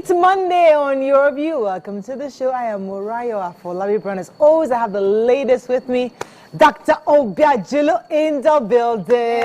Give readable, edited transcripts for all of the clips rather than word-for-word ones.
Great Monday on Your View. Welcome to the show. I am Murayo Afolabi Brown. As always, I have the latest with me, Dr. Obiajulu in the building.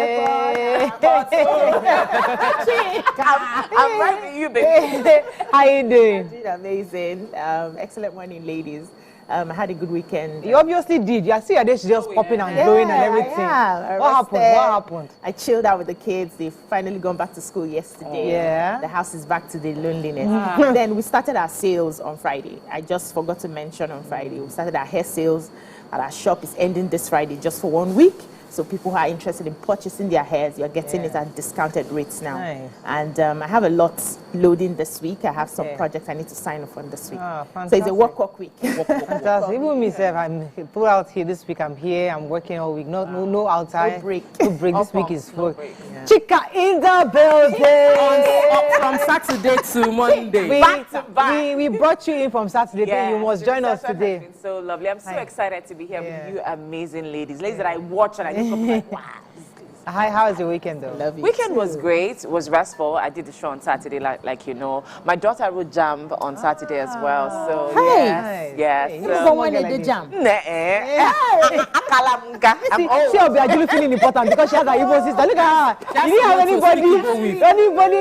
I'm right with you, baby. How you doing? Doing amazing. Excellent morning, ladies. I had a good weekend. You obviously did. You see your dish just popping and blowing and everything. What happened? What happened? I chilled out with the kids. They've finally gone back to school yesterday. Yeah. The house is back to the loneliness. Then we started our sales on Friday. I just forgot to mention on Friday. We started our hair sales at our shop. Is ending this Friday just for 1 week. So people who are interested in purchasing their hairs, you're getting it at discounted rates now. Nice. And I have a lot loading this week. I have some projects I need to sign off on this week. Oh, so it's a work week. Fantastic. Even myself, I'm put out here this week. I'm here. I'm working all week. No outside. No break. No break. This week is full. Yeah. Chica in the building. From Saturday to Monday. Back to back. We brought you in from Saturday. Yeah, You must join us today. It's been so lovely. I'm so Hi. excited to be here Yeah. with you amazing ladies. Ladies that I watch and I just come like, wow. Hi, how was your weekend though? Love you. Weekend was great. It was restful. I did the show on Saturday, like you know. My daughter wrote Jam on Saturday as well. So Hey. yes, yes. Hey, So, someone like this. jam. See, Obiajulu feeling important because she has her Igbo sister. Look at her. You didn't have anybody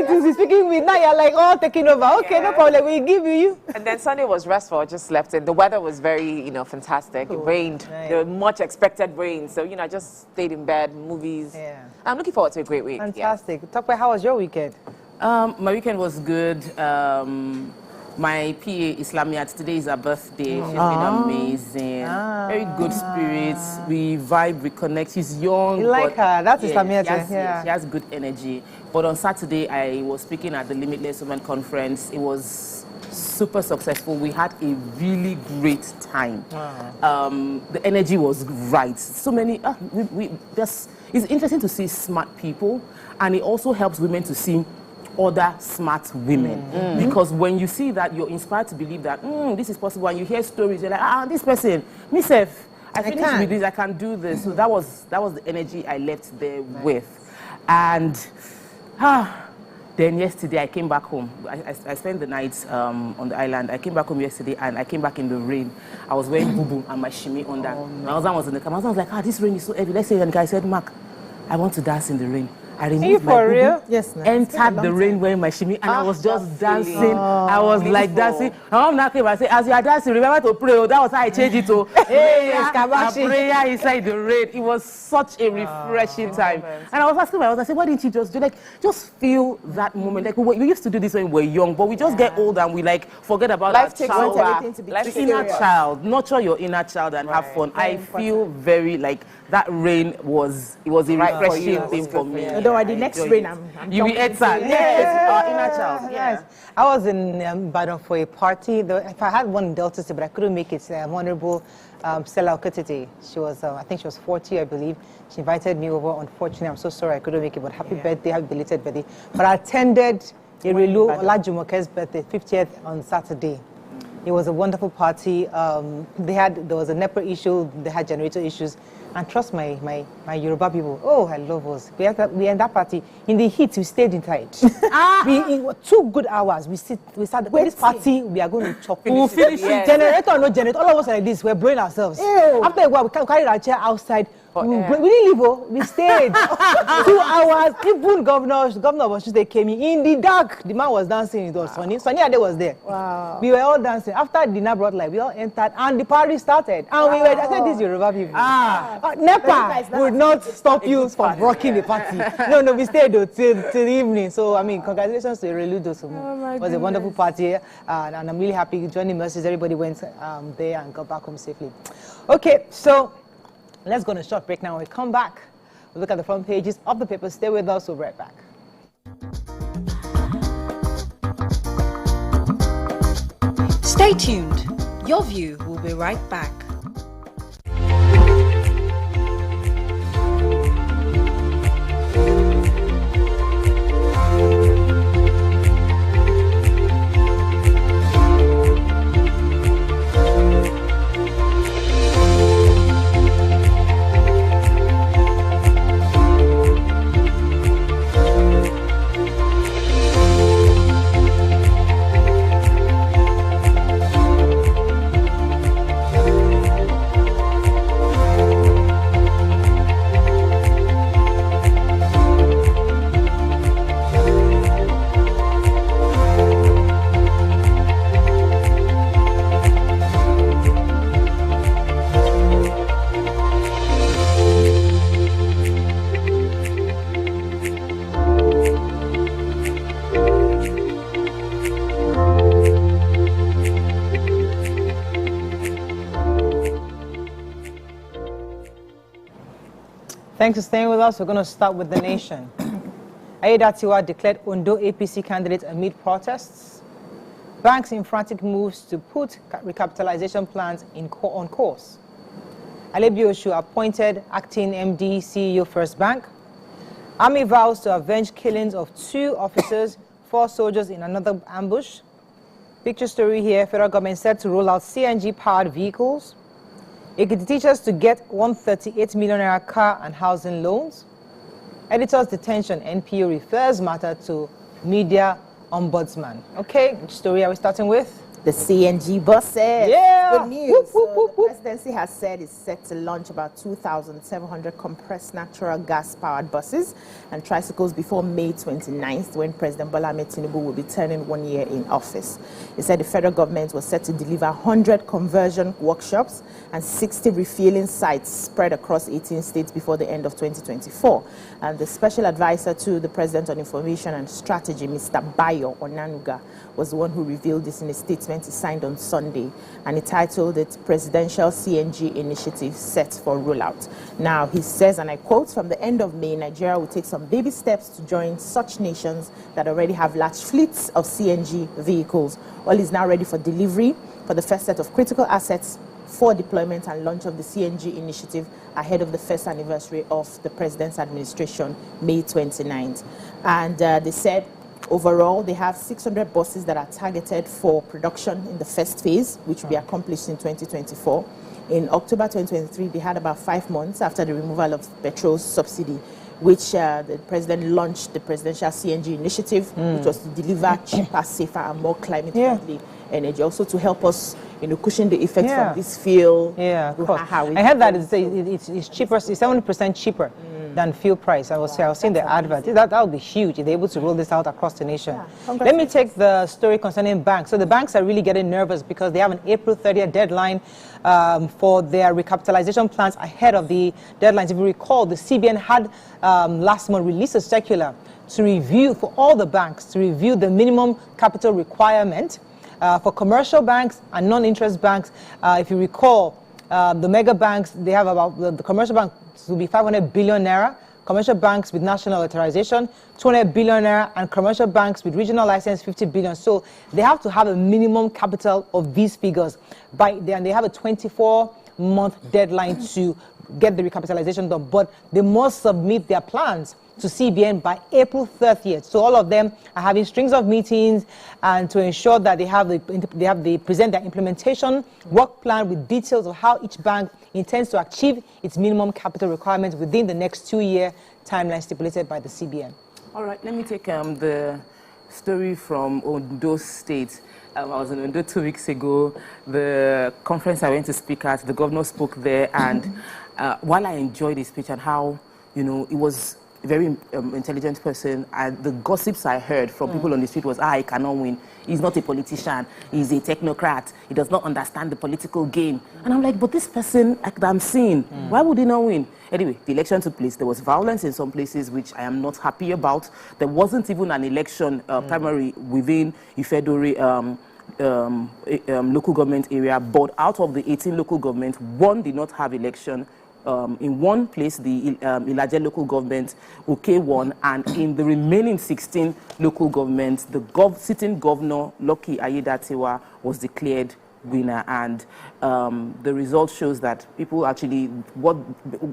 to be speaking with. Now you're like, oh, taking over. Okay, no problem. We give you. and then Sunday was restful. I just slept in. The weather was very, fantastic. It rained. Nice. There was much expected rain. So, I just stayed in bed, movies. Yeah. I'm looking forward to a great week. Yeah. Fantastic. Talk about how was your weekend? My weekend was good. My PA Islamiat, today is her birthday. She's been amazing. Very good spirits. We vibe, we connect. She's young. You like but her. That's yes, Islamiat. She has good energy. But on Saturday, I was speaking at the Limitless Women Conference. It was super successful. We had a really great time. The energy was right. So many, it's interesting to see smart people, and it also helps women to see other smart women. Because when you see that, you're inspired to believe that this is possible, and you hear stories, you're like, this person, myself, I finished with this, I can do this. So that was the energy I left there with. And then yesterday I came back home. I spent the night on the island. I came back home yesterday and I came back in the rain. I was wearing boo-boo and my shimmy under. My husband was in the car. My husband was like, this rain is so heavy. Let's say, and the guy said, Mark, I want to dance in the rain. I removed my boo-boo, Yes, entered the rain wearing my shimmy, and I was just dancing. I was like dancing. My mom now came and said, as you are dancing, remember to pray. That was how I changed it to prayer inside the rain. It was such a refreshing time. And I was asking my husband, I said, why didn't you just do just feel that moment? Like we used to do this when we were young, but we just get older and we forget about Life that takes child. over. The inner child, nurture your inner child and have fun. I feel very that rain was a refreshing thing for me. Although the next rain, You will enter. Yes, our inner child. Yeah. Yes. I was in Ibadan for a party. If I had one in Delta State, but I couldn't make it. Honorable Stella Oketete. She was, I think she was 40, I believe. She invited me over. Unfortunately, I'm so sorry I couldn't make it, but happy birthday, happy belated birthday. But I attended Irelu Olajumoke's birthday, 50th on Saturday. It was a wonderful party. There was a NEPA issue. They had generator issues. And trust my Yoruba people. Oh, I love us. We in that party. In the heat, we stayed inside. In 2 good hours, we started. This party, we are going to chop. We'll finish it. Generator or no generator, all of us are like this. We're blowing ourselves. Ew. After a while, we carried our chair outside. We didn't leave. We stayed 2 hours. Even governor of Osun came in the dark. The man was dancing. It was Sonny. Sonny Ade was there. Wow. We were all dancing. After dinner brought light, we all entered and the party started. And we were. I said, "These Yoruba people. NEPA would not stop you from rocking the party." No, we stayed till the evening. So I mean, congratulations to Ireludo. It was a wonderful party, and I'm really happy. Joining Mercies, everybody went there and got back home safely. Okay, so. Let's go on a short break now. When we come back, we'll look at the front pages of the paper. Stay with us. We'll be right back. Stay tuned. Your View will be right back. Thanks for staying with us. We're going to start with the nation. Aiyedatiwa declared Ondo APC candidate amid protests. Banks in frantic moves to put recapitalization plans on course. Alebioshu appointed acting MD CEO First Bank. Army vows to avenge killings of 2 officers, 4 soldiers in another ambush. Picture story here, federal government set to roll out CNG-powered vehicles. Ekiti teachers to get 138 million naira car and housing loans. Editor's detention, NPO refers matter to media ombudsman. Okay, which story are we starting with? The CNG buses. Yeah. Good news. Whoop, whoop, So whoop, the whoop. presidency has said it's set to launch about 2,700 compressed natural gas-powered buses and tricycles before May 29th, when President Bola Ahmed Tinubu will be turning 1 year in office. He said the federal government was set to deliver 100 conversion workshops and 60 refueling sites spread across 18 states before the end of 2024. And the special advisor to the President on Information and Strategy, Mr. Bayo Onanuga, was the one who revealed this in a statement he signed on Sunday, and he titled it Presidential CNG Initiative Set for Rollout. Now, he says, and I quote, "From the end of May, Nigeria will take some baby steps to join such nations that already have large fleets of CNG vehicles. All is now ready for delivery for the first set of critical assets for deployment and launch of the CNG initiative ahead of the first anniversary of the President's administration, May 29th. And they said, overall, they have 600 buses that are targeted for production in the first phase, which will be accomplished in 2024. In October 2023, they had about 5 months after the removal of petrol subsidy, which the president launched the Presidential CNG initiative, which was to deliver cheaper, safer, and more climate-friendly energy, also to help us, cushion the effects from this fuel. Yeah, of course. I heard that it's cheaper, it's 70% cheaper than fuel price. I was seeing the advert. That would be huge if they're able to roll this out across the nation. Yeah, let me take the story concerning banks. So the banks are really getting nervous because they have an April 30th deadline for their recapitalization plans ahead of the deadlines. If you recall, the CBN had last month released a circular to review, for all the banks, to review the minimum capital requirement for commercial banks and non-interest banks. If you recall, the mega banks, they have about, the commercial banks will be 500 billion naira, commercial banks with national authorization, 200 billion naira, and commercial banks with regional license, 50 billion. So they have to have a minimum capital of these figures by then, and they have a 24-month deadline to get the recapitalization done, but they must submit their plans to CBN by April 30th. So all of them are having strings of meetings and to ensure that they present their implementation work plan with details of how each bank intends to achieve its minimum capital requirements within the next 2-year timeline stipulated by the CBN. All right, let me take the story from Ondo State. I was in Ondo 2 weeks ago. The conference I went to speak at, the governor spoke there, and while I enjoyed his speech and how, it was a very intelligent person, and the gossips I heard from people on the street was, he cannot win. He's not a politician. He's a technocrat. He does not understand the political game. And I'm like, but this person that I'm seeing, why would he not win? Anyway, the election took place. There was violence in some places, which I am not happy about. There wasn't even an election primary within Ifedori local government area, but out of the 18 local governments, 1 did not have election. In one place, the Ilaje local government, won, and in the remaining 16 local governments, the sitting governor, Lucky Aiyedatiwa, was declared winner. And the result shows that people actually, what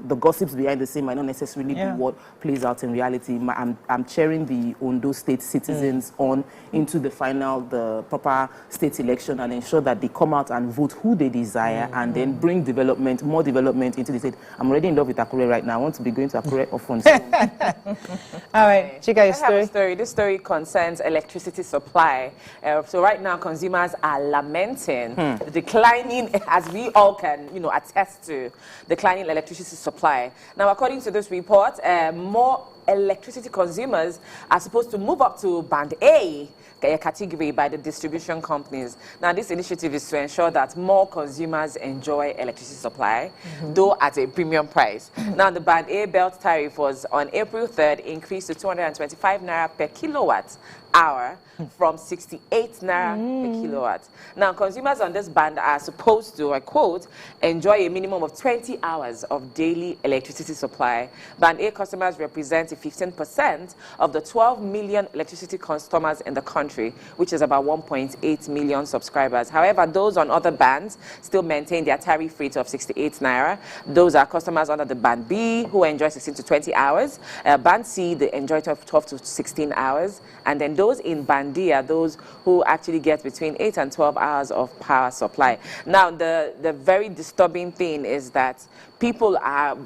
the gossips behind the scene might not necessarily be what plays out in reality. I'm cheering the Ondo State citizens on into the the proper state election, and ensure that they come out and vote who they desire, and then bring more development into the state. I'm already in love with Akure right now. I want to be going to Akure often. So. All right, Chika, your story. I have a story. This story concerns electricity supply. So right now, consumers are lamenting the declining, as we all can, attest to, declining electricity supply. Now, according to this report, more electricity consumers are supposed to move up to Band A category by the distribution companies. Now, this initiative is to ensure that more consumers enjoy electricity supply, though at a premium price. Now, the Band A belt tariff was on April 3rd increased to 225 naira per kilowatt hour from 68 naira per kilowatt. Now, consumers on this band are supposed to, I quote, enjoy a minimum of 20 hours of daily electricity supply. Band A customers represent 15% of the 12 million electricity customers in the country, which is about 1.8 million subscribers. However, those on other bands still maintain their tariff rate of 68 naira. Those are customers under the Band B who enjoy 16 to 20 hours. Band C, they enjoy 12 to 16 hours. And then those in Band D are those who actually get between 8 and 12 hours of power supply. Now, the very disturbing thing is that people are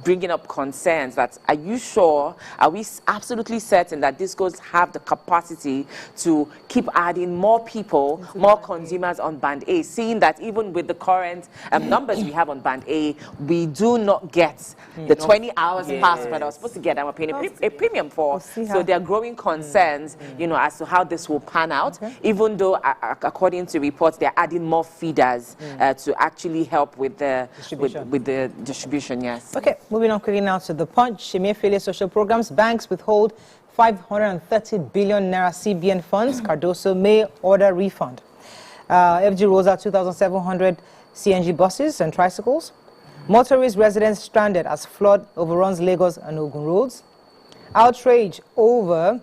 bringing up concerns that, are you sure, are we absolutely certain that discos have the capacity to keep adding more people, more consumers on Band A, seeing that even with the current numbers we have on Band A, we do not get the 20 hours past that I was supposed to get, I'm paying a premium for. So there are growing concerns, you know, as to how this will pan out, even though, according to reports, they're adding more feeders to actually help with the distribution, yes. Okay, moving on quickly now to The Punch. Emefiele social programs, banks withhold 530 billion naira CBN funds. Cardoso may order refund. FG rolls out 2,700 CNG buses and tricycles. Motorist residents stranded as flood overruns Lagos and Ogun roads. Outrage over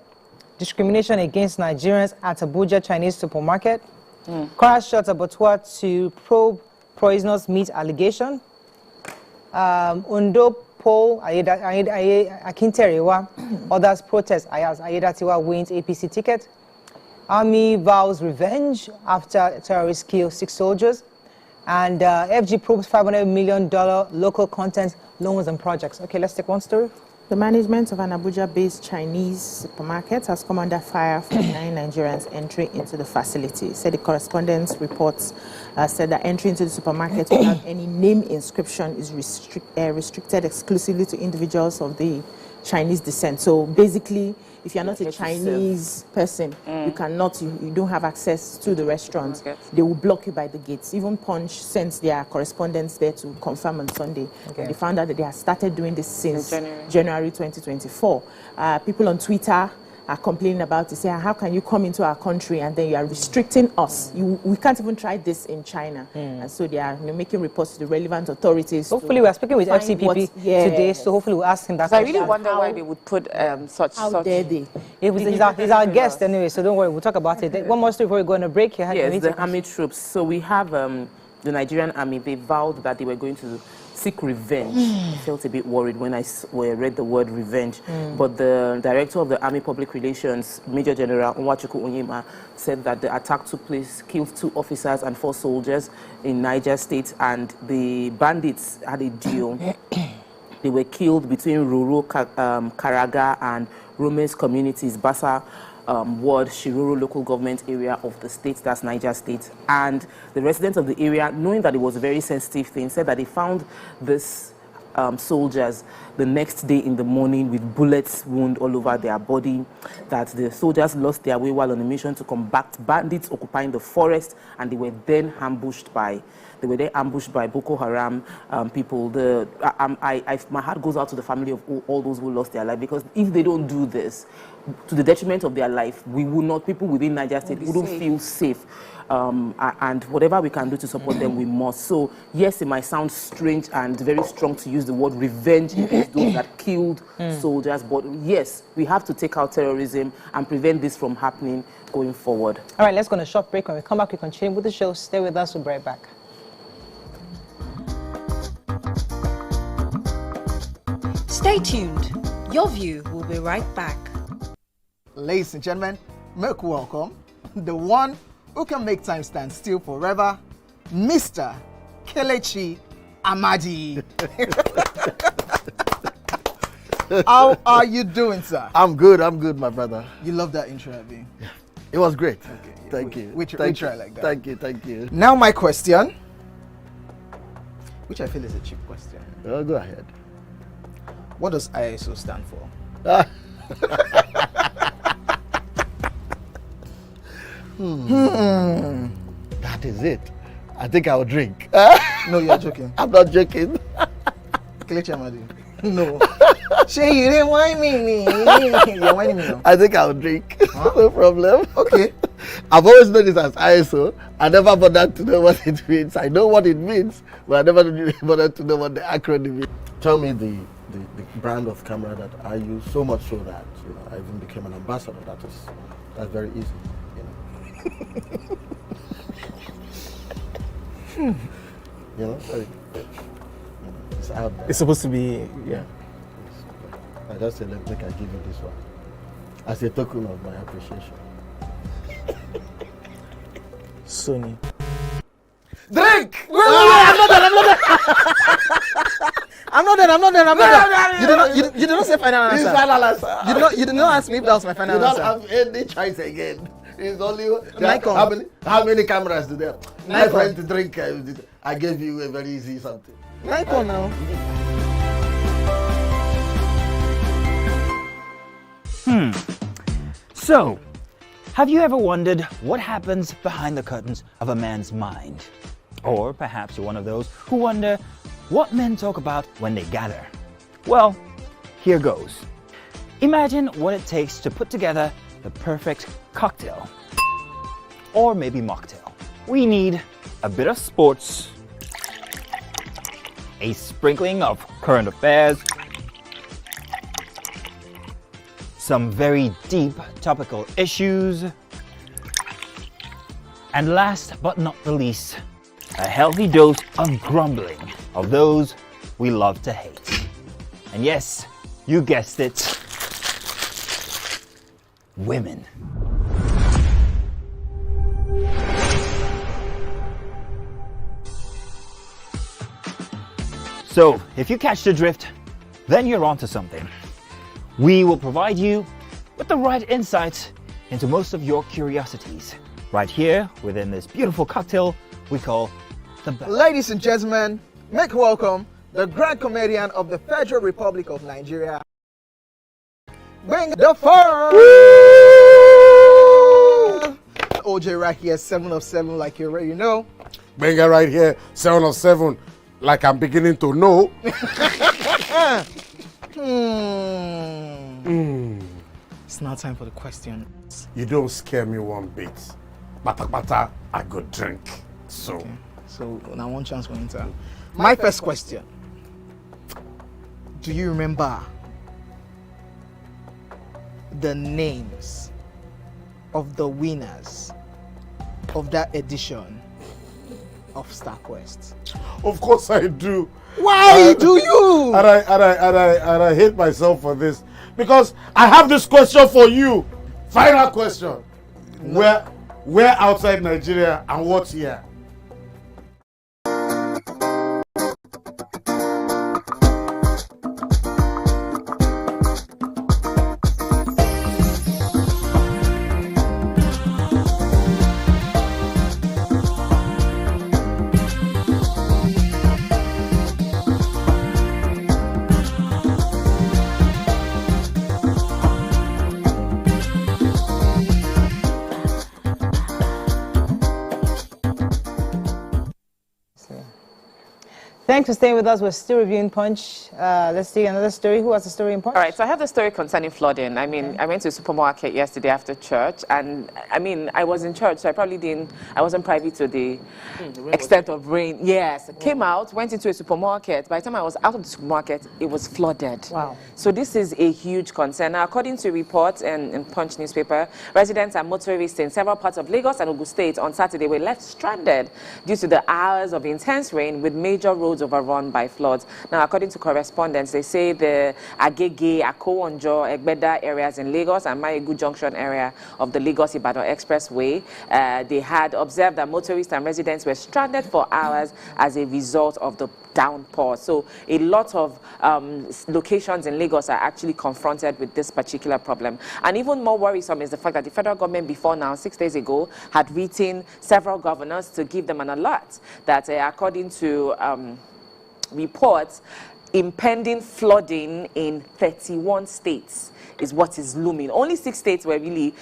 discrimination against Nigerians at Abuja Chinese supermarket. Crash shot Abattoir to probe poisonous meat allegation. Ondo poll Akinterewa, others protest as Ayedatiwa wins APC ticket. Army vows revenge after terrorists kill 6 soldiers. And FG probes $500 million local content loans and projects. Okay, let's take one story. The management of an Abuja-based Chinese supermarket has come under fire from 9 Nigerians entry into the facility. Said the correspondence reports said that entry into the supermarket without any name inscription is restricted exclusively to individuals of the Chinese descent. So basically, if you're not a Chinese person, you cannot, you don't have access to the restaurant. They will block you by the gates. Even Punch sent their correspondents there to confirm on Sunday. They found out that they have started doing this since January 2024. People on Twitter are complaining about it, saying, how can you come into our country and then you are restricting us? We can't even try this in China. And so they are making reports to the relevant authorities. Hopefully we are speaking with FCPP today, so hopefully we'll ask him that question. I really wonder why they would put such... How dare they? He's our guest anyway, so don't worry, we'll talk about it. One more story before we go on a break. Yes, the army troops. So we have the Nigerian army, they vowed that they were going to seek revenge. I felt a bit worried when I read the word revenge. But the director of the Army Public Relations, Major General Nwachukwu Onyema, said that the attack took place, killed 2 officers and 4 soldiers in Niger State, and the bandits had a deal. They were killed between Ruru, Karaga, and Rome's communities, Bassa ward, Shiruru local government area of the state, that's Niger State. And the residents of the area, knowing that it was a very sensitive thing, said that they found this soldiers the next day in the morning with bullets wound all over their body, that the soldiers lost their way while on a mission to combat bandits occupying the forest, and they were then ambushed by Boko Haram people. My heart goes out to the family of all those who lost their life, because if they don't do this, to the detriment of their life, people within Niger State wouldn't feel safe. And whatever we can do to support them, we must. So yes, it might sound strange and very strong to use the word revenge against those that killed soldiers, but yes, we have to take out terrorism and prevent this from happening going forward. All right, let's go on a short break. When we come back, we continue with the show. Stay with us, we'll be right back. Stay tuned. Your View will be right back. Ladies and gentlemen, make welcome the one who can make time stand still forever, Mr. Kelechi Amadi. How are you doing, sir? I'm good, my brother. You love that intro, Abi? Yeah. It was great. Okay. Thank you. We try like that. Thank you. Now my question, which I feel is a cheap question. Go ahead. What does ISO stand for? That is it. I think I'll drink. No, you're joking. I'm not joking. Kelechi Amadi. No. Shay, you didn't whine me. You're whining me now. I think I'll drink. No problem. Okay. I've always known it as ISO. I never bothered to know what it means. I know what it means, but I never bothered to know what the acronym is. Tell me the brand of camera that I use, so much so that I even became an ambassador. That's very easy. It's out there. It's supposed to be, Yeah. I just said, let me give you this one as a token of my appreciation. Sony. Drink! I'm not done. You did not say final answer. This final answer. You did not ask me if that was my final You don't answer. have any choice again. It's only Nikon. how many cameras do they have? My Nikon. friend to drink. I gave you a very easy something. Nikon now. So, have you ever wondered what happens behind the curtains of a man's mind? Or perhaps you're one of those who wonder what men talk about when they gather. Well, here goes. Imagine what it takes to put together the perfect cocktail. Or maybe mocktail. We need a bit of sports, a sprinkling of current affairs, some very deep topical issues, and last but not the least, a healthy dose of grumbling of those we love to hate. And yes, you guessed it, women. So, if you catch the drift, then you're onto something. We will provide you with the right insights into most of your curiosities, right here within this beautiful cocktail we call the Bell. Ladies and gentlemen, make welcome the grand comedian of the Federal Republic of Nigeria. Bring the fun! OJ right here, 7 of 7, like you already know. Bring it right here, 7 of 7, like I'm beginning to know. It's now time for the questions. You don't scare me one bit. Bata, I go drink. So, Okay. So now one chance for enter. My first question. Do you remember the names of the winners of that edition of StarQuest? of course I do. Why do you? And I hate myself for this. Because I have this question for you. Final question. Where outside Nigeria and what year? Thanks for staying with us. We're still reviewing Punch. Let's see another story. Who has a story in Punch? All right, so I have the story concerning flooding. I mean, I went to a supermarket yesterday after church, and I mean, I was in church, so I wasn't privy to the extent of rain. Yes, came out, went into a supermarket. By the time I was out of the supermarket, it was flooded. Wow. So this is a huge concern. Now, according to reports in Punch newspaper, residents and motorists in several parts of Lagos and Ogun State on Saturday were left stranded due to the hours of intense rain, with major roads overrun by floods. Now, according to correspondents, they say the Agege, Akowonjo, Egbeda areas in Lagos and Mayegu Junction area of the Lagos-Ibadan Expressway, they had observed that motorists and residents were stranded for hours as a result of the downpour. So a lot of locations in Lagos are actually confronted with this particular problem. And even more worrisome is the fact that the federal government before now, 6 days ago, had written several governors to give them an alert that according to reports, impending flooding in 31 states is what is looming. Only 6 states were really,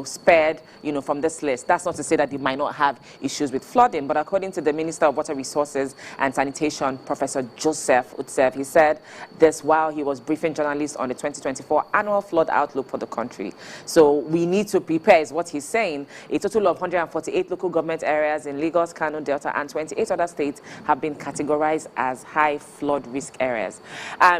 spared, from this list. That's not to say that they might not have issues with flooding, but according to the Minister of Water Resources and Sanitation, Professor Joseph Utsev, he said this while he was briefing journalists on the 2024 annual flood outlook for the country. So we need to prepare, is what he's saying. A total of 148 local government areas in Lagos, Kano, Delta, and 28 other states have been categorized as high flood risk areas.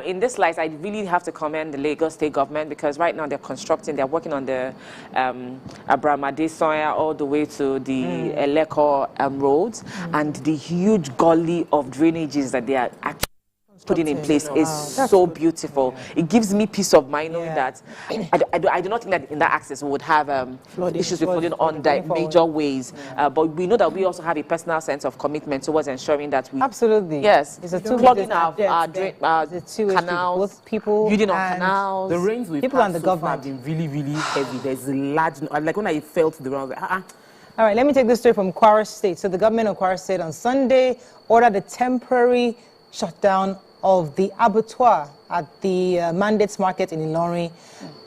In this light, I really have to commend the Lagos state government, because right now they're working on the Abramade Soya all the way to the Eleko roads, and the huge gully of drainages that they are actually putting in place is so beautiful. It gives me peace of mind knowing that I do not think that in that access we would have issues with flooding on major ways. But we know that we also have a personal sense of commitment towards ensuring that we it's a plugging our canals, both people building on canals. The rains we've people had and the so far government have been really, really heavy. There's a large, like when I felt the round, All right, let me take this story from Kwara State. So the government of Kwara State on Sunday ordered a temporary shutdown of the abattoir at the Mandates Market in Ilorin,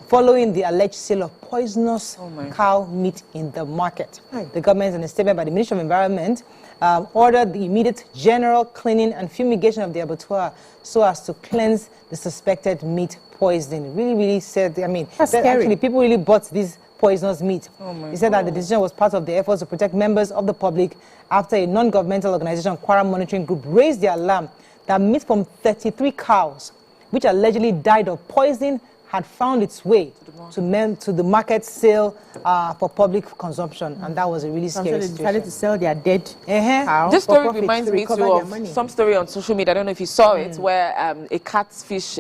following the alleged sale of poisonous cow meat in the market. The government, in a statement by the Ministry of Environment, ordered the immediate general cleaning and fumigation of the abattoir so as to cleanse the suspected meat poisoning. Really, really said, actually people really bought this poisonous meat. He said that the decision was part of the efforts to protect members of the public after a non-governmental organization, Kwara Monitoring Group, raised the alarm that meat from 33 cows, which allegedly died of poisoning, had found its way to the market sale for public consumption, and that was a really scary situation. They decided to sell their dead cows. This story reminds me too of some story on social media. I don't know if you saw it, where a catfish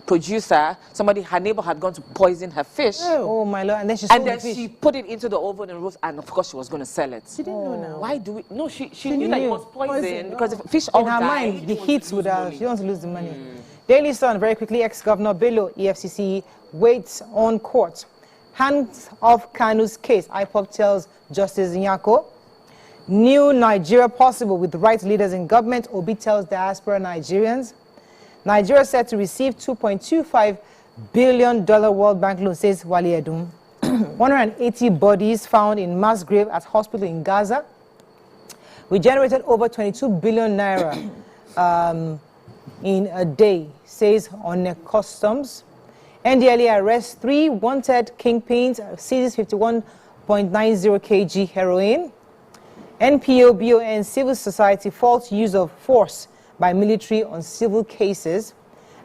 producer, her neighbor had gone to poison her fish. Oh my Lord! And then she put it into the oven and roast, and of course she was going to sell it. She didn't know now. Why do we? No, she knew that it was poison because if fish all in her died, mind, the heat would have. She don't want to lose the money. Daily Sun, very quickly, ex-governor Bello, EFCC, waits on court. Hands off Kanu's case, IPOB tells Justice Nyako. New Nigeria possible with the right leaders in government, Obi tells diaspora Nigerians. Nigeria set to receive $2.25 billion World Bank loan, says Wali Edun. 180 bodies found in mass grave at hospital in Gaza. We generated over 22 billion naira in a day, says on customs. NDLA arrests 3 wanted kingpins, seizes 51.90 kg heroin. NPO, BON, civil society faults use of force by military on civil cases.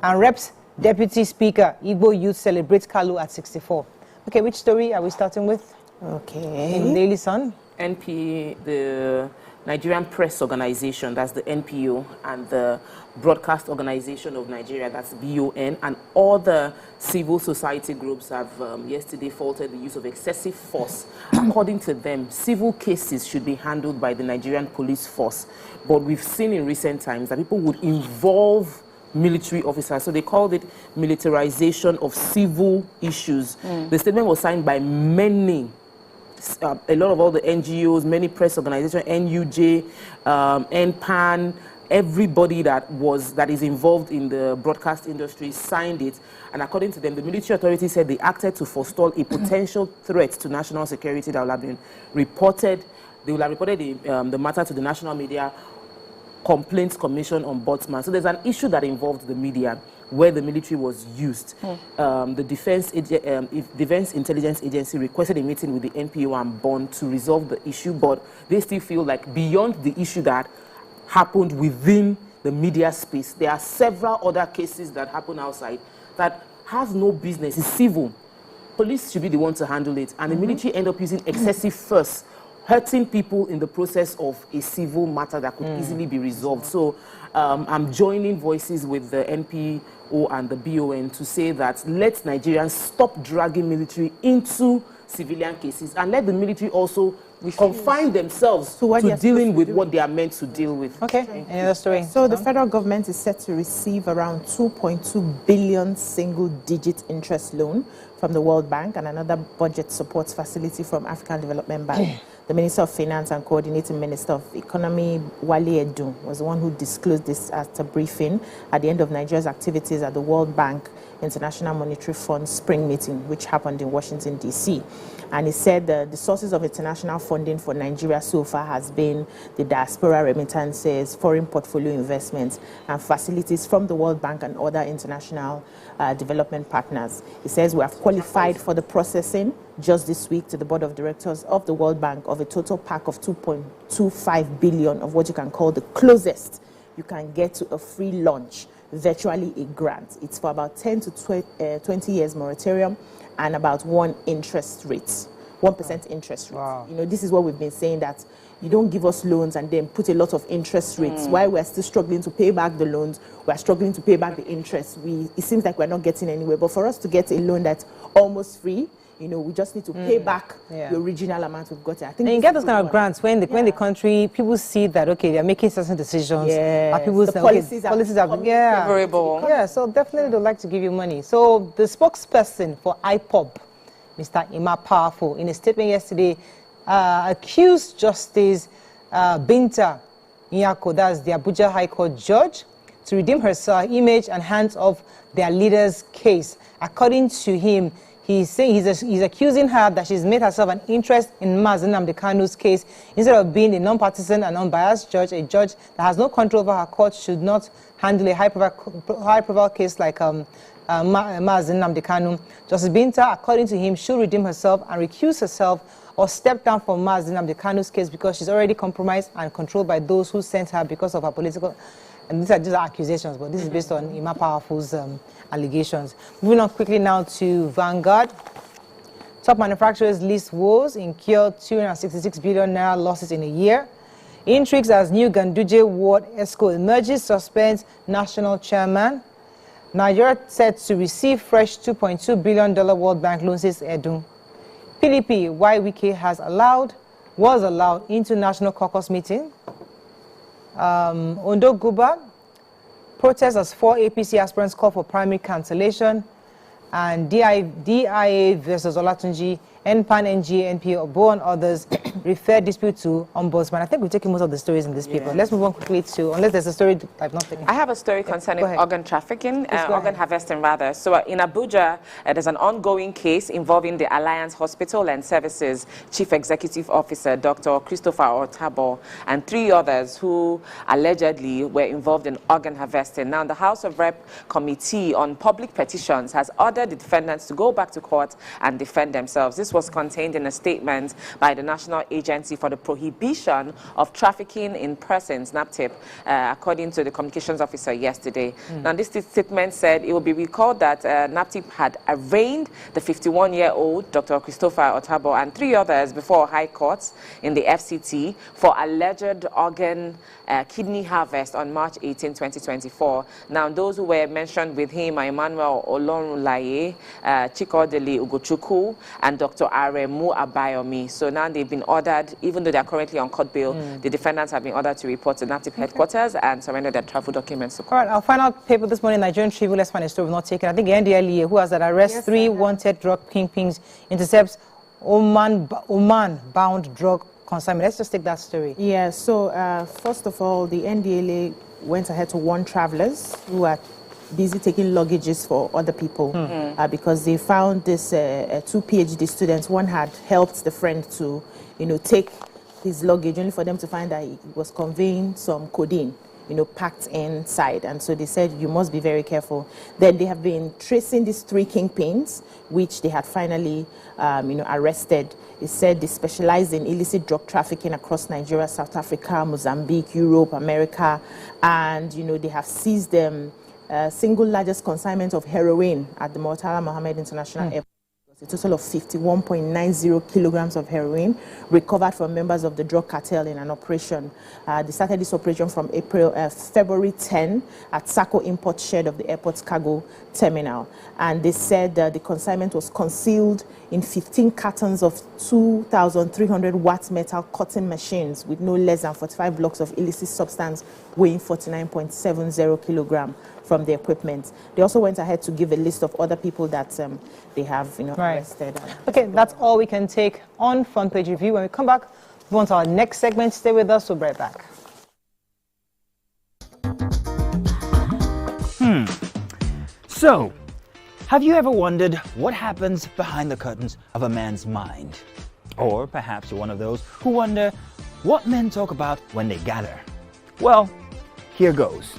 And Reps Deputy Speaker, Igbo youth celebrates Kalu at 64. Okay, which story are we starting with? Okay. In Daily Sun. NP, the Nigerian Press Organization, that's the NPO, and the Broadcast Organization of Nigeria, that's BON, and all the civil society groups have yesterday faulted the use of excessive force. According to them, civil cases should be handled by the Nigerian police force. But we've seen in recent times that people would involve military officers, so they called it militarization of civil issues. The statement was signed by many, a lot of all the NGOs, many press organizations, NUJ, NPAN, everybody that is involved in the broadcast industry signed it. And according to them, the military authorities said they acted to forestall a potential threat to national security that will have been reported. They will have reported the matter to the National Media Complaints Commission Ombudsman. So there's an issue that involved the media where the military was used. The Defense Intelligence Agency requested a meeting with the NPO and BON to resolve the issue, but they still feel like beyond the issue that happened within the media space, there are several other cases that happen outside that has no business. It's civil. Police should be the one to handle it, and the military end up using excessive force, hurting people in the process of a civil matter that could easily be resolved. So I'm joining voices with the NPO and the BON to say that let Nigerians stop dragging military into civilian cases and let the military also confine themselves to dealing with what they are meant to deal with. Okay, another story. So the federal government is set to receive around 2.2 billion single-digit interest loan from the World Bank and another budget support facility from African Development Bank. The Minister of Finance and Coordinating Minister of Economy, Wale Edun, was the one who disclosed this at a briefing at the end of Nigeria's activities at the World Bank International Monetary Fund spring meeting, which happened in Washington, D.C. And he said the sources of international funding for Nigeria so far has been the diaspora remittances, foreign portfolio investments, and facilities from the World Bank and other international development partners. He says we have qualified for the processing just this week to the board of directors of the World Bank of a total pack of 2.25 billion of what you can call the closest you can get to a free lunch, virtually a grant. It's for about 10 to 20 years moratorium and about 1% interest rate. Wow. You know, this is what we've been saying, that you don't give us loans and then put a lot of interest rates. While we're still struggling to pay back the loans, we're struggling to pay back the interest. It seems like we're not getting anywhere. But for us to get a loan that's almost free, you know, we just need to pay back the original amount we've got. I think and you get those kind of grants when the country, people see that, okay, they're making certain decisions. Yeah. People The say, policies okay, policies are favorable. Yeah, so definitely they'd like to give you money. So the spokesperson for IPOB, Mr. Ima Powerful, in a statement yesterday, accused Justice Binta Nyako, that's the Abuja High Court judge, to redeem herself, image and hands of their leader's case. According to him, he's saying he's accusing her that she's made herself an interest in Mazi Nnamdi Kanu's case. Instead of being a non-partisan and unbiased judge, a judge that has no control over her court should not handle a high-profile case like Mazi Nnamdi Kanu. Justice Binta, according to him, should redeem herself and recuse herself or step down from Mazi Nnamdi Kanu's case because she's already compromised and controlled by those who sent her because of her political. And these are just accusations, but this is based on Ima Powerful's allegations. Moving on quickly now to Vanguard. Top manufacturers list woes, incur 266 billion naira losses in a year. Intrigues as new Ganduje Ward ESCO emerges, suspends national chairman. Nigeria set to receive fresh $2.2 billion World Bank loan, says Edun. PDP, why Wike was allowed into National Caucus meeting. Ondo Guba, protests as 4 APC aspirants call for primary cancellation. And DIA versus Olatunji, NPAN, NGA, NPA, Obo and others refer dispute to Ombudsman. I think we're taking most of the stories in this paper. Let's move on quickly to, unless there's a story I've not taken. I have a story concerning organ trafficking, organ harvesting rather. So in Abuja, there's an ongoing case involving the Alliance Hospital and Services Chief Executive Officer, Dr. Christopher Otabo, and 3 others who allegedly were involved in organ harvesting. Now, the House of Rep Committee on Public Petitions has ordered the defendants to go back to court and defend themselves. This was contained in a statement by the National Agency for the Prohibition of Trafficking in Persons, NAPTIP, according to the communications officer yesterday. Now, this statement said it will be recalled that NAPTIP had arraigned the 51-year-old Dr. Christopher Otabo and 3 others before High Courts in the FCT for alleged organ kidney harvest on March 18, 2024. Now, those who were mentioned with him are Emmanuel Olorunlaye, Chikodeli Ugochukwu, and Dr. Aremu Abayomi. So now they've been ordered, even though they're currently on court bail, the defendants have been ordered to report to NAPTIP headquarters and surrender their travel documents. All right, our final paper this morning, Nigerian Tribune. Let's find a story we've not taken. I think the NDLEA, who has that arrest 3 wanted drug kingpins, intercepts Oman-bound drug consignment. Let's just take that story. Yeah, so first of all, the NDLEA went ahead to warn travelers who are busy taking luggages for other people because they found this 2 PhD students. One had helped the friend to, take his luggage, only for them to find that he was conveying some codeine, packed inside. And so they said, you must be very careful. Then they have been tracing these 3 kingpins, which they had finally, arrested. They said they specialize in illicit drug trafficking across Nigeria, South Africa, Mozambique, Europe, America. And, they have seized them single largest consignment of heroin at the Murtala Mohammed International Airport A total of 51.90 kilograms of heroin recovered from members of the drug cartel in an operation. They started this operation from February 10 at Sako Import Shed of the airport's cargo terminal. And they said the consignment was concealed in 15 cartons of 2,300 watt metal cutting machines with no less than 45 blocks of illicit substance weighing 49.70 kilograms from the equipment. They also went ahead to give a list of other people that they have arrested. Okay, that's all we can take on Front Page Review. When we come back, move on to our next segment. Stay with us. We'll be right back. So, have you ever wondered what happens behind the curtains of a man's mind? Or perhaps you're one of those who wonder what men talk about when they gather. Well, here goes.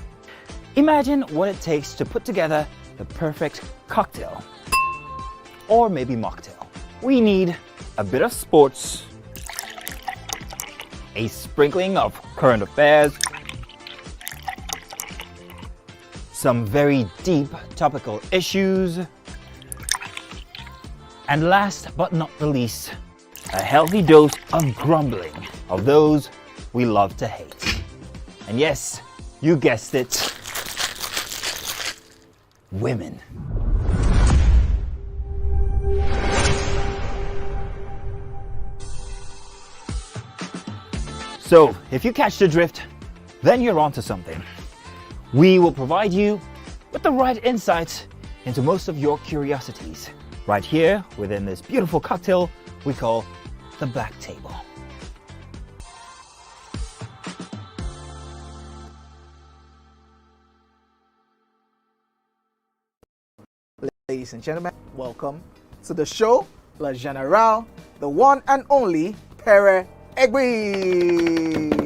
Imagine what it takes to put together the perfect cocktail. Or maybe mocktail. We need a bit of sports, a sprinkling of current affairs, some very deep topical issues, and last but not the least, a healthy dose of grumbling of those we love to hate. And yes, you guessed it, women. So, if you catch the drift, then you're onto something. We will provide you with the right insights into most of your curiosities, right here within this beautiful cocktail we call the Black Table. Ladies and gentlemen, welcome to the show, La General, the one and only Pere Egbe.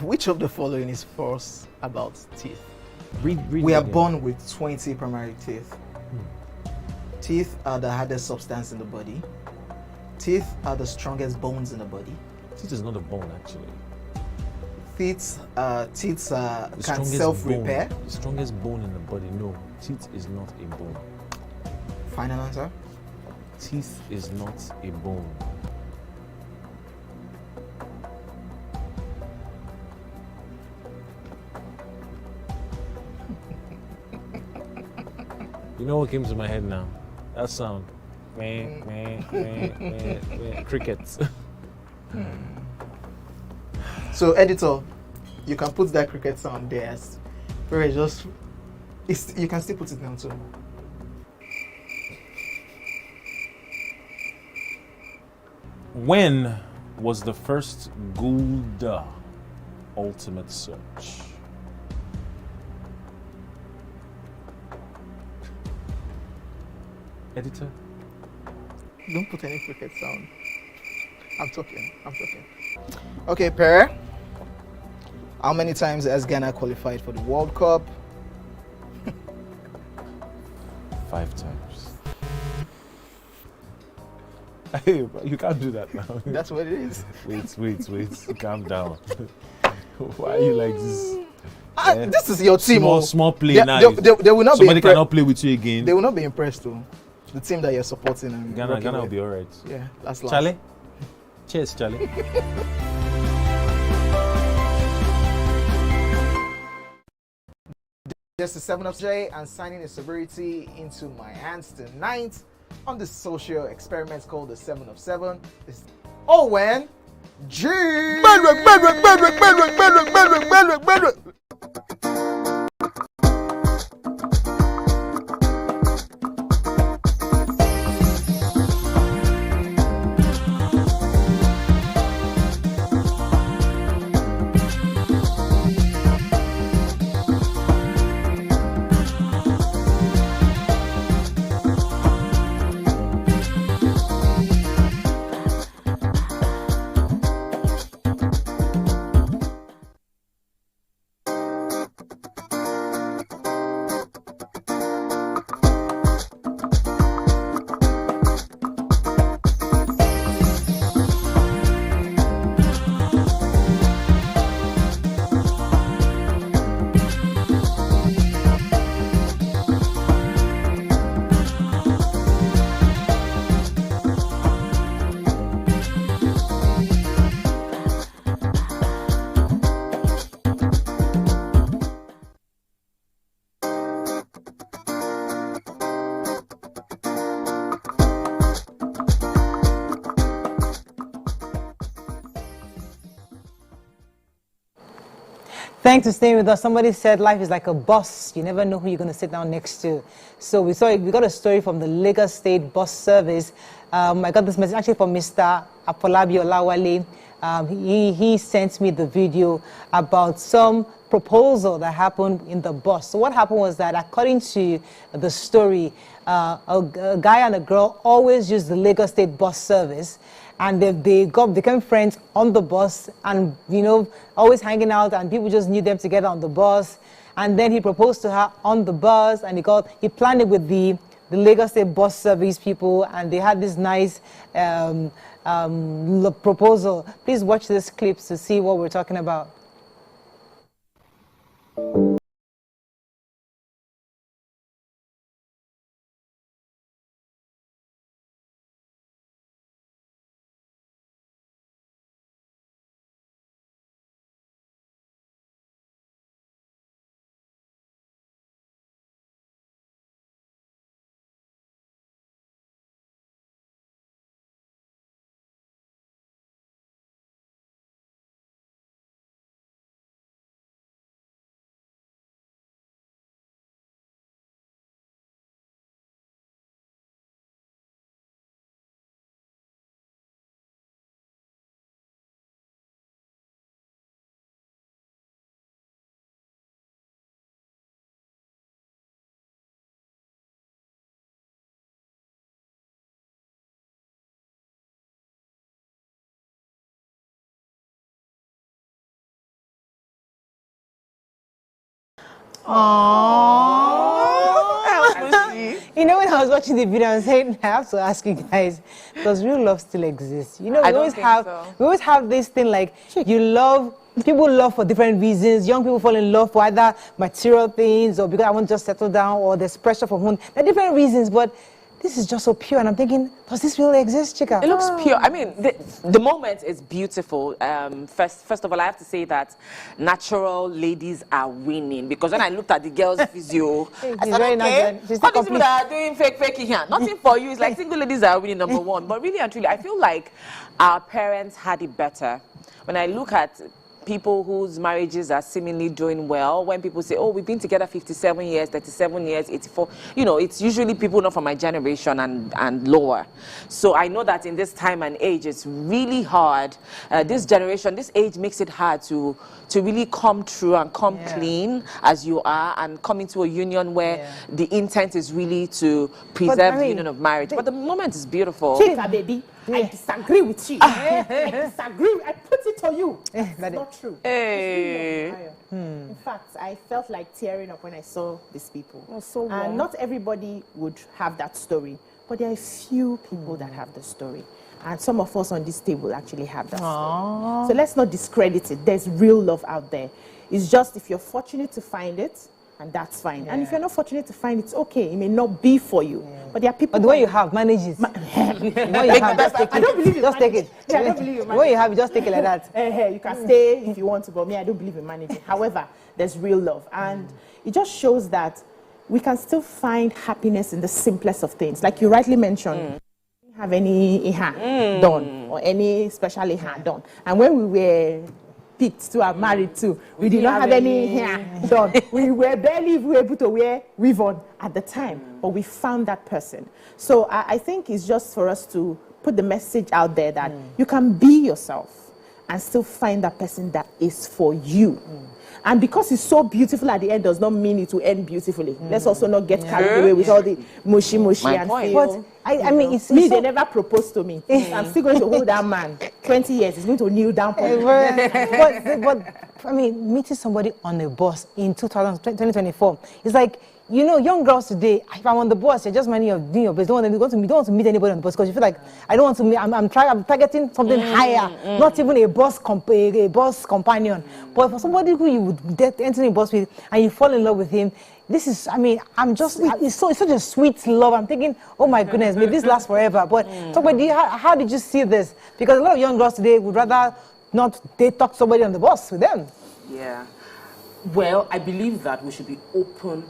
Which of the following is false about teeth? We are born with 20 primary teeth. Teeth are the hardest substance in the body. Teeth are the strongest bones in the body. Teeth is not a bone, actually. Teeth can self-repair. The strongest bone in the body, no. Teeth is not a bone. Final answer? Teeth is not a bone. You know what came to my head now? That sound. Crickets. So, editor, you can put that cricket sound there. You can still put it down too. When was the first Gulda ultimate search? Editor? Don't put any cricket sound. I'm talking. Okay, Pere. How many times has Ghana qualified for the World Cup? 5 times. Hey, you can't do that now. That's what it is. Wait. Calm down. Why are you like this? This is your team. Small play now. They will not Somebody cannot play with you again. They will not be impressed though. The team that you're supporting. And Ghana will be alright. Yeah, that's last. Charlie? Cheers, Charlie. This is 7 of J and signing a sobriety into my hands tonight on this social experiment called the 7 of 7. It's Owen G. Thanks for staying with us. Somebody said life is like a bus. You never know who you're going to sit down next to. So we got a story from the Lagos State Bus Service. I got this message actually from Mr. Afolabi Olawale. He sent me the video about some proposal that happened in the bus. So what happened was that, according to the story, a guy and a girl always use the Lagos State Bus Service, and they became friends on the bus, and always hanging out, and people just knew them together on the bus. And then he proposed to her on the bus, and he planned it with the Lagos State Bus Service people, and they had this nice proposal. Please watch this clip to see what we're talking about. You know, when I was watching the video, I was saying, I have to ask you guys, does real love still exist? You know, we always have this thing like, people love for different reasons. Young people fall in love for either material things, or because I want to just settle down, or there's pressure from home. There are different reasons, but this is just so pure, and I'm thinking, does this really exist, Chika? It looks pure. I mean, the moment is beautiful. First of all, I have to say that natural ladies are winning, because when I looked at the girls' physio, I said, okay, all these people that are doing fake here, nothing for you. It's like single ladies are winning, number one. But really and truly, I feel like our parents had it better. When I look at people whose marriages are seemingly doing well, when people say, oh, we've been together 57 years, 37 years, 84, it's usually people not from my generation and lower. So I know that in this time and age, it's really hard. This generation, this age makes it hard to really come true and come clean as you are, and come into a union where the intent is really to preserve the union of marriage. But the moment is beautiful. Chika, baby, I disagree with you. I disagree. I put it to you. It's not true. Hey. In fact, I felt like tearing up when I saw these people. So and not everybody would have that story, but there are a few people that have the story. And some of us on this table actually have that story. So let's not discredit it. There's real love out there. It's just if you're fortunate to find it, and that's fine. And if you're not fortunate to find it, it's okay. It may not be for you. But there are people... But the way you have, manage it. The way you have, just take it. I don't believe in just take it. Yeah, I don't believe in the way you have, just take it like that. You can stay if you want to, but me, I don't believe in managing. However, there's real love. And it just shows that we can still find happiness in the simplest of things. Like you rightly mentioned, we didn't have any iha done, or any special iha done. And when we were picked to have married to, we did not have any hair done. We were barely able to wear weave on at the time, but we found that person. So I think it's just for us to put the message out there that you can be yourself and still find that person that is for you. And because it's so beautiful at the end does not mean it will end beautifully. Let's also not get carried away with all the mushy and feel. But I mean, it's me, they never proposed to me. I'm still going to hold that man. 20 years, he's going to kneel down for me. But I mean, meeting somebody on a bus in 2024, it's like, young girls today, if I'm on the bus, you're just minding your doing your business. Don't want to meet anybody on the bus, because you feel like I don't want to meet. I'm targeting something higher, not even a bus companion. But for somebody who you would enter a bus with and you fall in love with him, this is, I mean, it's such a sweet love. I'm thinking, oh my goodness, may this last forever. But how did you see this? Because a lot of young girls today would rather not talk to somebody on the bus with them. Yeah. Well, I believe that we should be open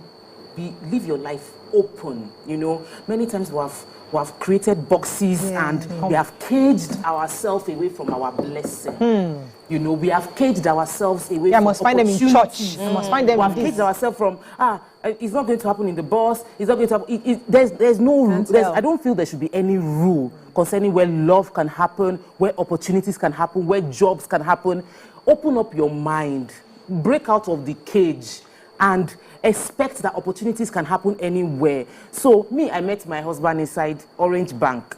live your life open. You know, many times we have created boxes and we have caged ourselves away from our blessing. You know, we have caged ourselves away from must find them in church. Must find them we have in caged ourselves from, it's not going to happen in the bus. It's not going to happen. There's no rule. I don't feel there should be any rule concerning where love can happen, where opportunities can happen, where jobs can happen. Open up your mind. Break out of the cage and expect that opportunities can happen anywhere. So me, I met my husband inside Orange Bank.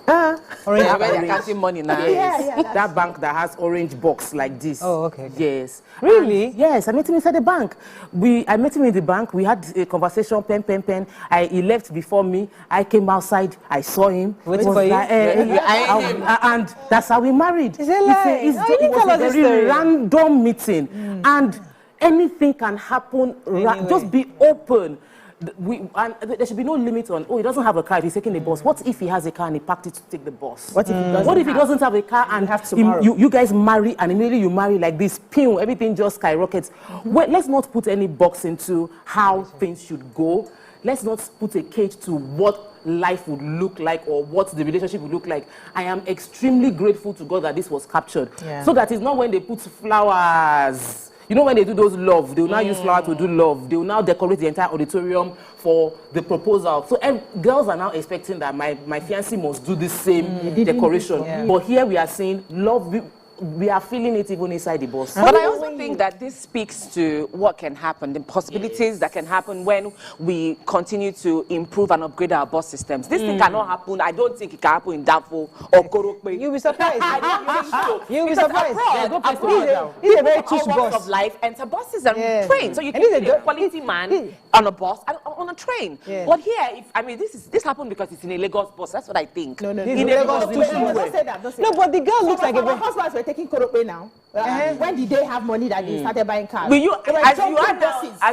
Where they're counting money now. Yes. That bank that has orange box like this. Oh, okay. Yes. Really? And yes, I met him inside the bank. I met him in the bank. We had a conversation, pen. He left before me. I came outside. I saw him. Waiting for you? And that's how we married. Is it like? It was a very random meeting. And anything can happen. Anyway. Just be open. And there should be no limit on, he doesn't have a car, he's taking the bus. What if he has a car and he packed it to take the bus? What if he doesn't have a car and you guys marry and immediately you marry like this, pew, everything just skyrockets. Well, let's not put any box into how things should go. Let's not put a cage to what life would look like or what the relationship would look like. I am extremely grateful to God that this was captured. So that it's not when they put flowers. You know when they do those love, they will now use flower to do love. They will now decorate the entire auditorium for the proposal. So girls are now expecting that my fiancé must do the same decoration. But here we are saying love. We are feeling it even inside the bus. But I also think that this speaks to what can happen, the possibilities that can happen when we continue to improve and upgrade our bus systems. This thing cannot happen. I don't think it can happen in Danfo or Korokpe. You'll be surprised. I don't think so. You'll be surprised. It's a very tush bus of life, and buses and trains. So you can be a quality man on a bus and on a train. But here, this happened because it's in a Lagos bus. That's what I think. No. In a Lagos Don't say that. No, but the girl looks like my husbands were taking Korope now. When did they have money that they started buying cars? Will you, as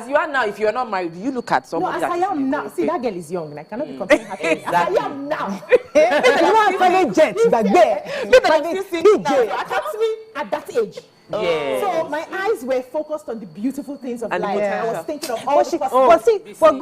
you are now, if you are not married, you look at somebody. No, as I am now. See, that girl is young. I cannot be comparing her to me. As I am now. You don't have private jets back there. That's me at that age. So my eyes were focused on the beautiful things of life. I was thinking of all the possibilities. But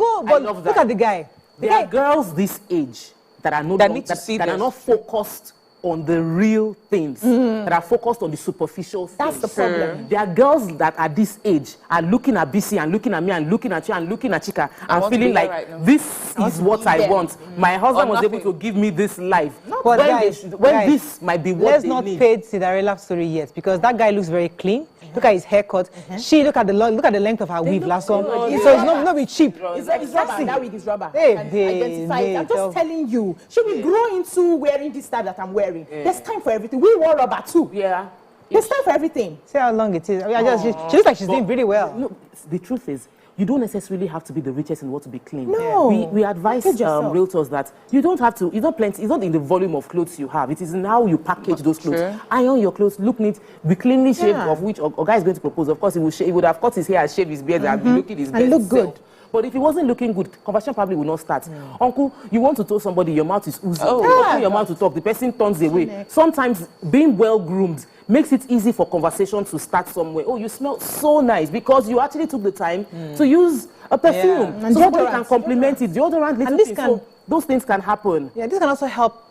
look at the guy. There are girls this age that are not focused on the real things, that are focused on the superficial things. That's the problem. There are girls that at this age are looking at BC and looking at me and looking at you and looking at Chika and feeling like this is what I want. My husband was able to give me this life. But guys, this might be what let's they not need. paint Cinderella story yet, because that guy looks very clean. Look at his haircut. She look at the length of her weave last one. So it's not be cheap. It's rubber. That wig is rubber. Identify it. I'm just telling you. Should we grow into wearing this style that I'm wearing? There's time for everything. We wore rubber too. There's time for everything. See how long it is. She looks like she's doing pretty well. No, the truth is, you don't necessarily have to be the richest in what to be clean. No. We advise realtors that you don't have to, it's not in the volume of clothes you have. It is in how you package those clothes. True. Iron your clothes, look neat, be cleanly shaved, of which a guy is going to propose. Of course, he would have cut his hair and shaved his beard and be looking his best. And look good. Self. But if it wasn't looking good, conversation probably will not start. Uncle, you want to tell somebody your mouth is oozing. Open your mouth to talk, the person turns away. Sometimes being well-groomed makes it easy for conversation to start somewhere. Oh, you smell so nice because you actually took the time to use a perfume. And so somebody can compliment it. Deodorant, And this so those things can happen. Yeah, this can also help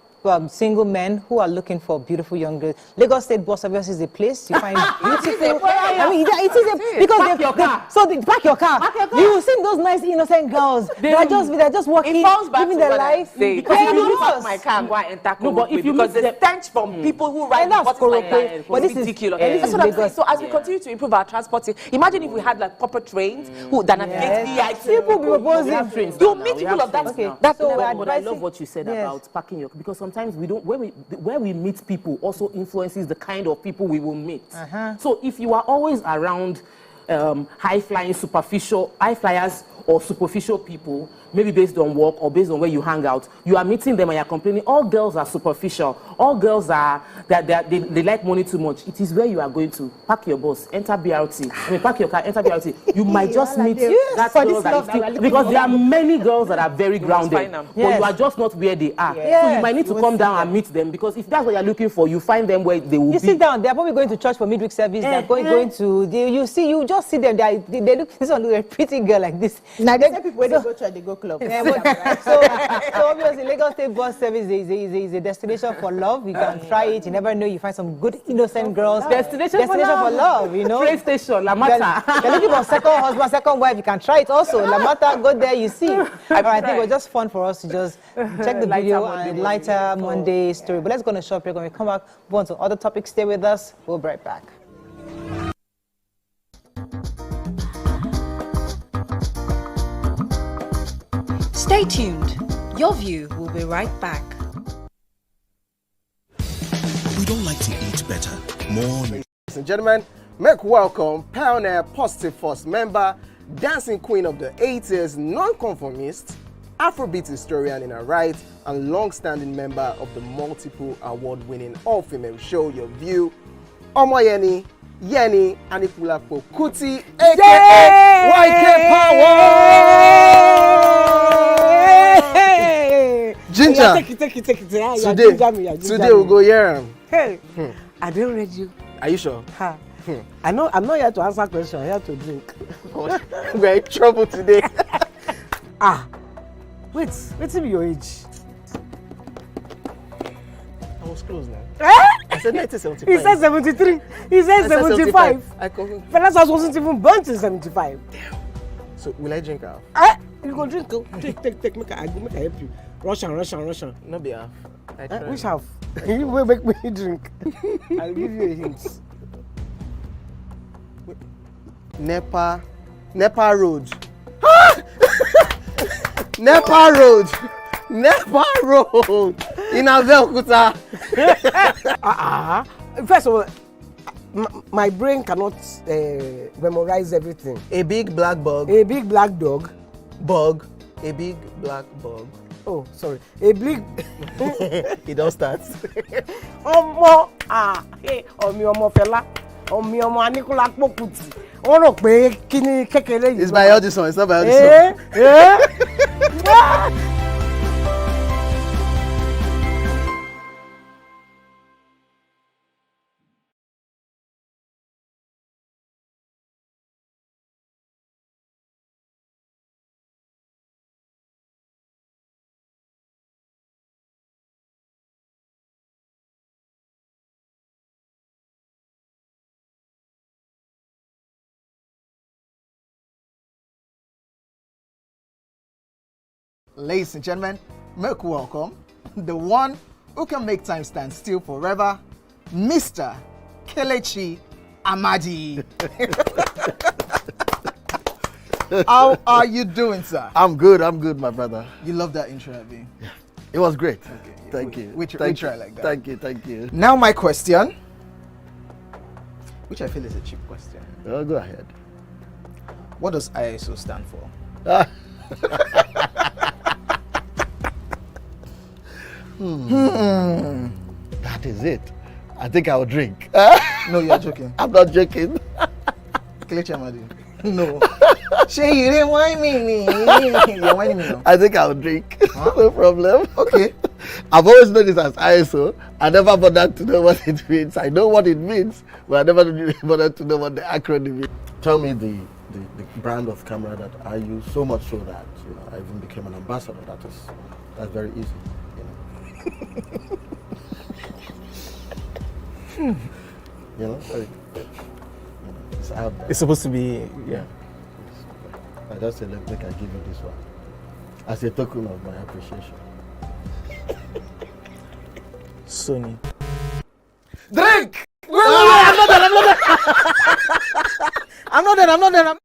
single men who are looking for beautiful young girls. Lagos State Bus Service is a place you find beautiful. It is because park your car. You see those nice innocent girls. They're just walking, living their life. Because if you park my car and go and enter because the stench from people who ride the buses like that is ridiculous. That's what I'm saying. So as we continue to improve our transport, imagine if we had like proper trains that navigate the people be proposing. You meet people of that. That's what I love what you said about parking your, because sometimes we don't, where we meet people also influences the kind of people we will meet. So if you are always around high flyers or superficial people, maybe based on work or based on where you hang out, you are meeting them and you're complaining, all girls are superficial, all girls are, they like money too much. It is where you are going to park your bus, enter BRT, park your car, enter BRT. You might just meet that girl that is still, because there are many girls that are very grounded, but you are just not where they are. So you might need to come down and meet them, because if that's what you're looking for, you find them where they will be. You sit down, they're probably going to church for midweek service, they're going to, you just see them. They look. This one look a pretty girl like this. Now they say people when they go church, they go club. So obviously, Lagos State Bus Service is a destination for love. You can try it. You never know. You find some good innocent girls. Destination for love. You know. Train station, La Mata. You're looking for second husband, second wife. You can try it also. La Mata, go there. You see. I think it was just fun for us to just check the video and lighter Monday story. But let's go on a short break. When we come back, go on to other topics. Stay with us. We'll be right back. Stay tuned. Your View will be right back. We don't like to eat better, more. Ladies and gentlemen, make welcome pioneer Positive Force member, dancing queen of the 80s, non-conformist, Afrobeat historian in her right, and long-standing member of the multiple award-winning all-female show Your View, Omoyeni Yeni Anikulapo Kuti, aka YK Power! Ginger. Take it. Today we'll go here. Hey, I don't read you. Are you sure? I'm not here to answer questions. I'm here to drink. We're in trouble today. Wait till your age. I was close now. I said 1975. He said 73. He said 75. Fellas wasn't even born till 75. So will I drink half? You go drink. Take. Make I help you. Russian. No be half. Which half? You will make me drink. I'll give you a hint. Nepa Road. Nepa Road in Abeokuta. First of all, my brain cannot memorize everything. A big black bug. A big black dog. Bug. A big black bug. Oh, sorry. A big. It don't start. Ọmọ fella. Ọmọ Anikulapo Kuti. Wọ́n rò pé kí ni kékeré yìí. It's by audition. It's not by audition. Ladies and gentlemen, make welcome the one who can make time stand still forever, Mr. Kelechi Amadi. How are you doing, sir? I'm good, my brother. You love that intro, Abi? Yeah. It was great. Okay. Thank you. We try like that. Thank you. Now my question, which I feel is a cheap question. Oh, go ahead. What does ISO stand for? That is it. I think I'll drink. No, you're joking. I'm not joking. Kelechi Amadi. No. Shay, you didn't whine me. You're whining me now. I think I'll drink. Huh? No problem. Okay. I've always known this as ISO. I never bothered to know what it means. I know what it means, but I never bothered to know what the acronym is. Tell me the brand of camera that I use, so much so that I even became an ambassador. That's very easy. It's out there. It's supposed to be. Yeah. I just said, look, I give you this one as a token of my appreciation. Sony. Drink! Wait, I'm not done.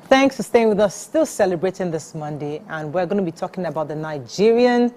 Thanks for staying with us. Still celebrating this Monday, and we're going to be talking about the Nigerian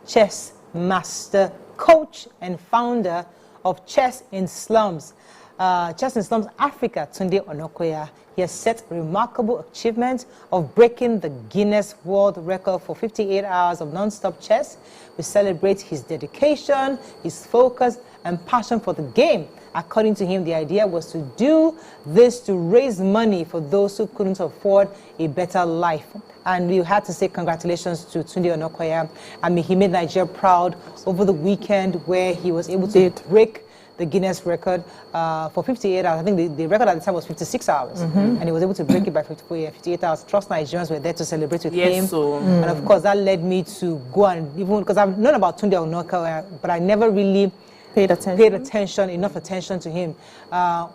chess master, coach, and founder of Chess in Slums. Chess in Slums Africa, Tunde Onakoya. He has set a remarkable achievement of breaking the Guinness World Record for 58 hours of non-stop chess. We celebrate his dedication, his focus, and passion for the game. According to him, the idea was to do this to raise money for those who couldn't afford a better life. And we had to say congratulations to Tunde Onakoya. I mean, he made Nigeria proud over the weekend where he was able to break the Guinness record for 58 hours. I think the record at the time was 56 hours. And he was able to break it by 58 hours. Trust Nigerians were there to celebrate with him. And of course, that led me to go and even, because I've known about Tunde Onakoya, but I never really paid enough attention to him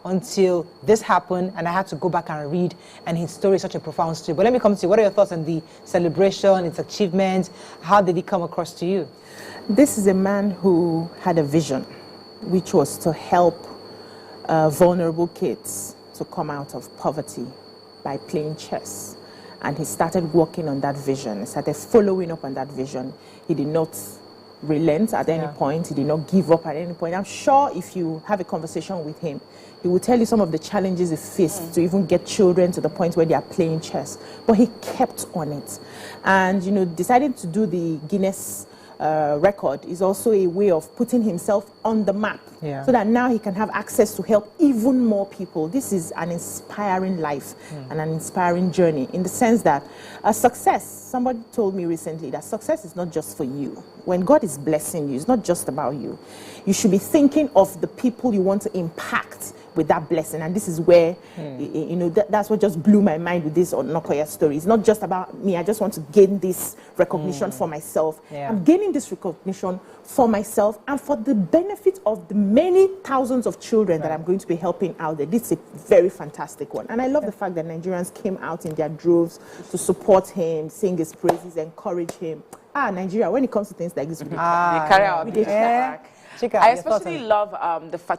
until this happened, and I had to go back and read, and his story is such a profound story. But let me come to you. What are your thoughts on the celebration, its achievements? How did it come across to you? This is a man who had a vision, which was to help vulnerable kids to come out of poverty by playing chess. And he started working on that vision. He started following up on that vision. He did not relent at any point. He did not give up at any point. I'm sure if you have a conversation with him, he will tell you some of the challenges he faced to even get children to the point where they are playing chess. But he kept on it. And, you know, deciding to do the Guinness record is also a way of putting himself on the map so that now he can have access to help even more people. This is an inspiring life and an inspiring journey in the sense that success, somebody told me recently that success is not just for you. When God is blessing you, it's not just about you. You should be thinking of the people you want to impact with that blessing. And this is where, you know, that's what just blew my mind with this Onakoya story. It's not just about me. I just want to gain this recognition for myself. I'm gaining this recognition for myself and for the benefit of the many thousands of children that I'm going to be helping out there. This is a very fantastic one. And I love the fact that Nigerians came out in their droves to support him, sing his praises, encourage him. Nigeria, when it comes to things like this, we carry out. I especially love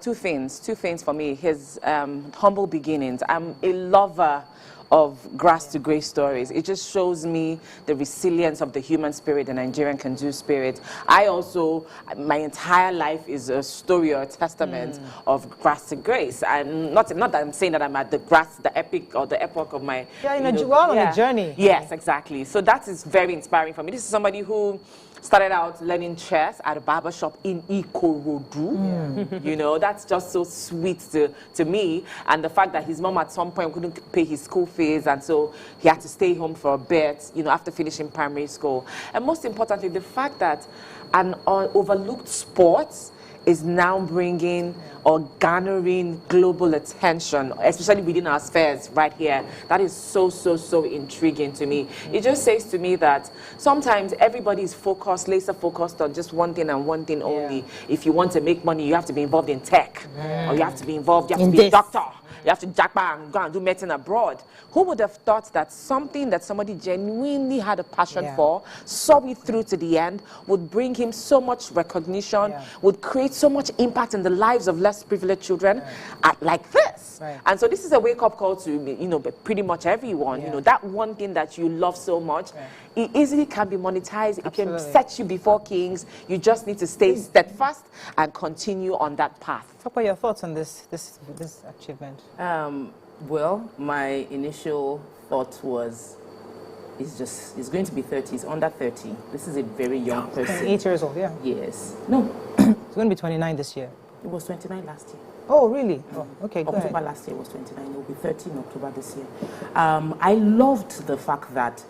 two things for me. His humble beginnings. I'm a lover of grass to grace stories. It just shows me the resilience of the human spirit, the Nigerian can-do spirit. I also, my entire life is a story or a testament of grass to grace. And not that I'm saying that I'm at the epic or the epoch of my... on the journey. Yes, exactly. So that is very inspiring for me. This is somebody who started out learning chess at a barber shop in Ikorodu. You know, that's just so sweet to me. And the fact that his mom at some point couldn't pay his school fees, and so he had to stay home for a bit, you know, after finishing primary school. And most importantly, the fact that an overlooked sport is now bringing or garnering global attention, especially within our spheres right here. That is so intriguing to me. It just says to me that sometimes everybody is laser focused on just one thing and one thing only. If you want to make money, you have to be involved in tech, or you have to be involved, you have to be a doctor, you have to jackpot and go and do medicine abroad. Who would have thought that something that somebody genuinely had a passion for, saw it through to the end, would bring him so much recognition, would create so much impact in the lives of less privileged children like this. And so this is a wake-up call to, you know, pretty much everyone. You know, that one thing that you love so much, it easily can be monetized. It can set you before kings. You just need to stay steadfast and continue on that path. What are your thoughts on this achievement? Well, my initial thought was, it's going to be 30. It's under 30. This is a very young person. 8 years old, Yes. No. It's going to be 29 this year. It was 29 last year. Oh, really? Oh, okay, go ahead. October last year was 29. It will be 30 in October this year. I loved the fact that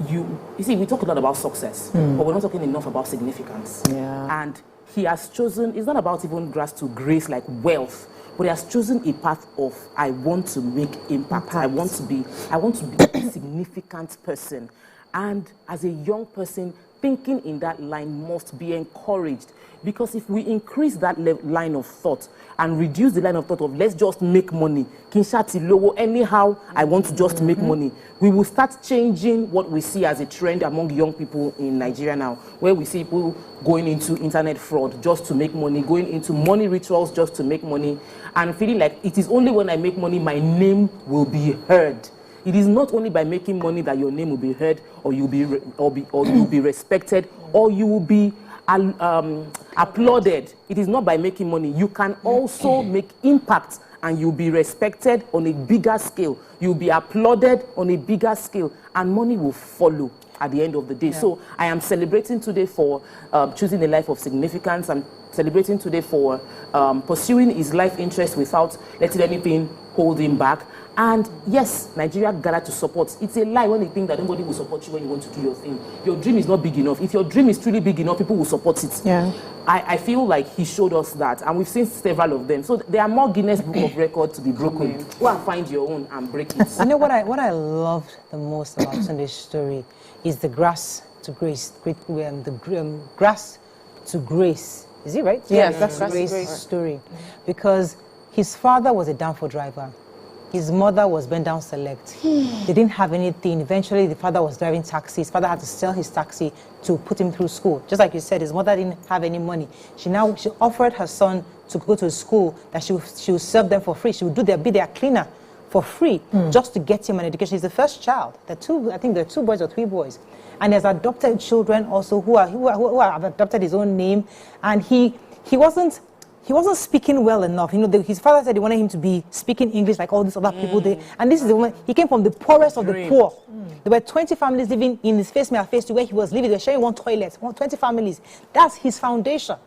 you see, we talk a lot about success, but we're not talking enough about significance. And he has chosen, it's not about even grass to grace like wealth, but he has chosen a path of, I want to make impact. I want to be a significant person. And as a young person, thinking in that line must be encouraged. Because if we increase that line of thought and reduce the line of thought of let's just make money, kinshati lowo, anyhow, I want to just make money, we will start changing what we see as a trend among young people in Nigeria now, where we see people going into internet fraud just to make money, going into money rituals just to make money, and feeling like it is only when I make money my name will be heard. It is not only by making money that your name will be heard, or you'll be respected, or you will be applauded. It is not by making money. You can also make impact, and you'll be respected on a bigger scale. You'll be applauded on a bigger scale, and money will follow. at the end of the day. So I am celebrating today for choosing a life of significance. I'm celebrating today for pursuing his life interest without letting anything hold him back. And yes, Nigeria gathered to support. It's a lie when you think that nobody will support you when you want to do your thing. Your dream is not big enough. If your dream is truly big enough, people will support it. Yeah. I feel like he showed us that, and we've seen several of them. So there are more Guinness Book of Records to be broken. Go and find your own and break it. You know what I loved the most about Tunde's story is the grass to grace, grass to grace. Is it right? Yes, that's grass to grace grace story, because his father was a downfall driver. His mother was bent down select. They didn't have anything. Eventually, the father was driving taxi. His father had to sell his taxi to put him through school. Just like you said, his mother didn't have any money. She offered her son to go to school, that she would serve them for free. She would be their cleaner for free, just to get him an education. He's the first child. I think there are 2 boys or 3 boys. And he has adopted children also who have adopted his own name. And he wasn't speaking well enough. You know, his father said he wanted him to be speaking English like all these other people did. And this is the one, he came from the poorest of the poor. There were 20 families living in his face to where he was living. They were sharing one toilet, 20 families. That's his foundation.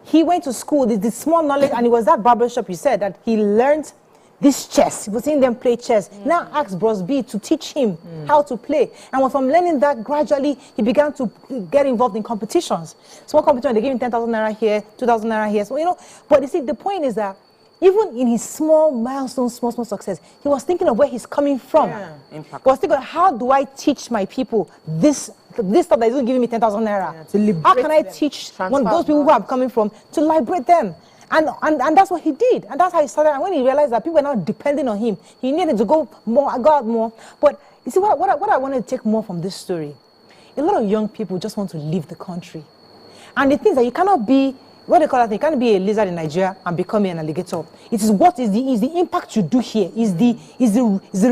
He went to school, the small knowledge, and it was that barbershop, you said, that he learned this chess. He was seeing them play chess. Now asked Bros B to teach him how to play. And from learning that, gradually he began to get involved in competitions. Small competition, they gave him 10,000 naira here, 2,000 naira here. So, you know, but you see, the point is that even in his small milestone, small success, he was thinking of where he's coming from. He was thinking, how do I teach my people this stuff that isn't giving me 10,000 naira? How can I teach those people who I'm coming from to liberate them? And that's what he did. And that's how he started. And when he realized that people were not depending on him, he needed to go out more. But you see, what I wanted to take more from this story, a lot of young people just want to leave the country. And the things that you cannot be, what they call that, you can't be a lizard in Nigeria and become an alligator. It is what is the impact you do here, is the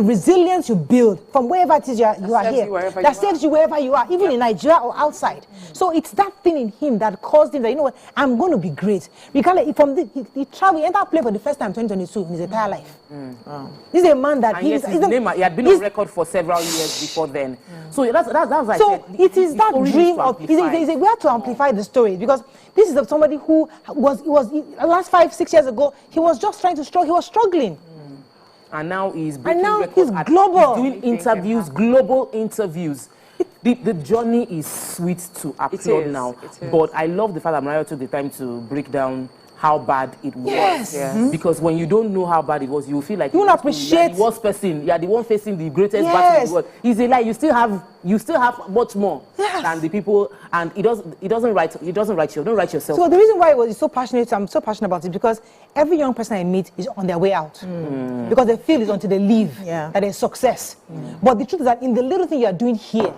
resilience you build from wherever it is you are here. That saves you wherever you are, even in Nigeria or outside. So it's that thing in him that caused him that, you know what, I'm going to be great. Regardless, he entered play for the first time in 2022 in his entire life. This is a man that he had been on record for several years before then. So that's like so it is that dream of we have to amplify the story, because this is somebody who was last 5-6 years ago, he was just trying to struggle. He was struggling. And now he's breaking records. He's global. He's doing interviews, global interviews. The journey is sweet to applaud now. But I love the fact that Mariah took the time to break down how bad it was. Yes. Because when you don't know how bad it was, you feel like you won't appreciate the worst person. You are the one facing the greatest battle in the world. It's a lie. You still have much more than the people, and you don't write yourself. So the reason why I'm so passionate about it, because every young person I meet is on their way out. Because they feel it's until they leave that there's success. But the truth is that in the little thing you are doing here,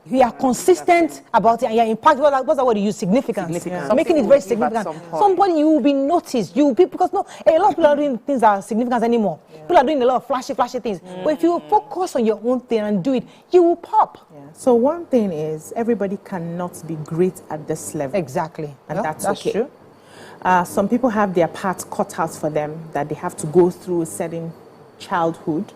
you are consistent about it, and your impact. What's that word you use? Significance. Making it very significant. Somebody, you will be noticed. Because a lot of people are doing things that are significant anymore. People are doing a lot of flashy things. But if you focus on your own thing and do it, you will pop. So one thing is, everybody cannot be great at this level. Exactly. And that's okay. True. Some people have their path cut out for them, that they have to go through a certain childhood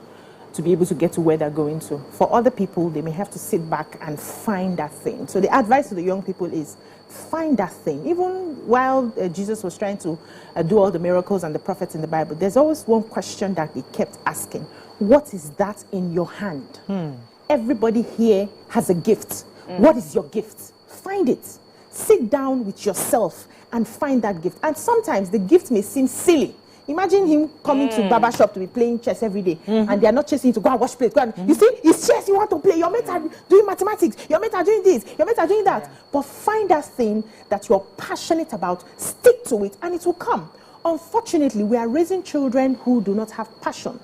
to be able to get to where they're going to. For other people, they may have to sit back and find that thing. So the advice to the young people is, find that thing. Even while Jesus was trying to do all the miracles and the prophets in the Bible, there's always one question that he kept asking. What is that in your hand? Everybody here has a gift. What is your gift? Find it. Sit down with yourself and find that gift. And sometimes the gift may seem silly. Imagine him coming to barber shop to be playing chess every day, and they are not chasing you to go and watch play. You see, it's chess you want to play. Your mates are doing mathematics. Your mates are doing this. Your mates are doing that. But find that thing that you're passionate about, stick to it, and it will come. Unfortunately, we are raising children who do not have passion,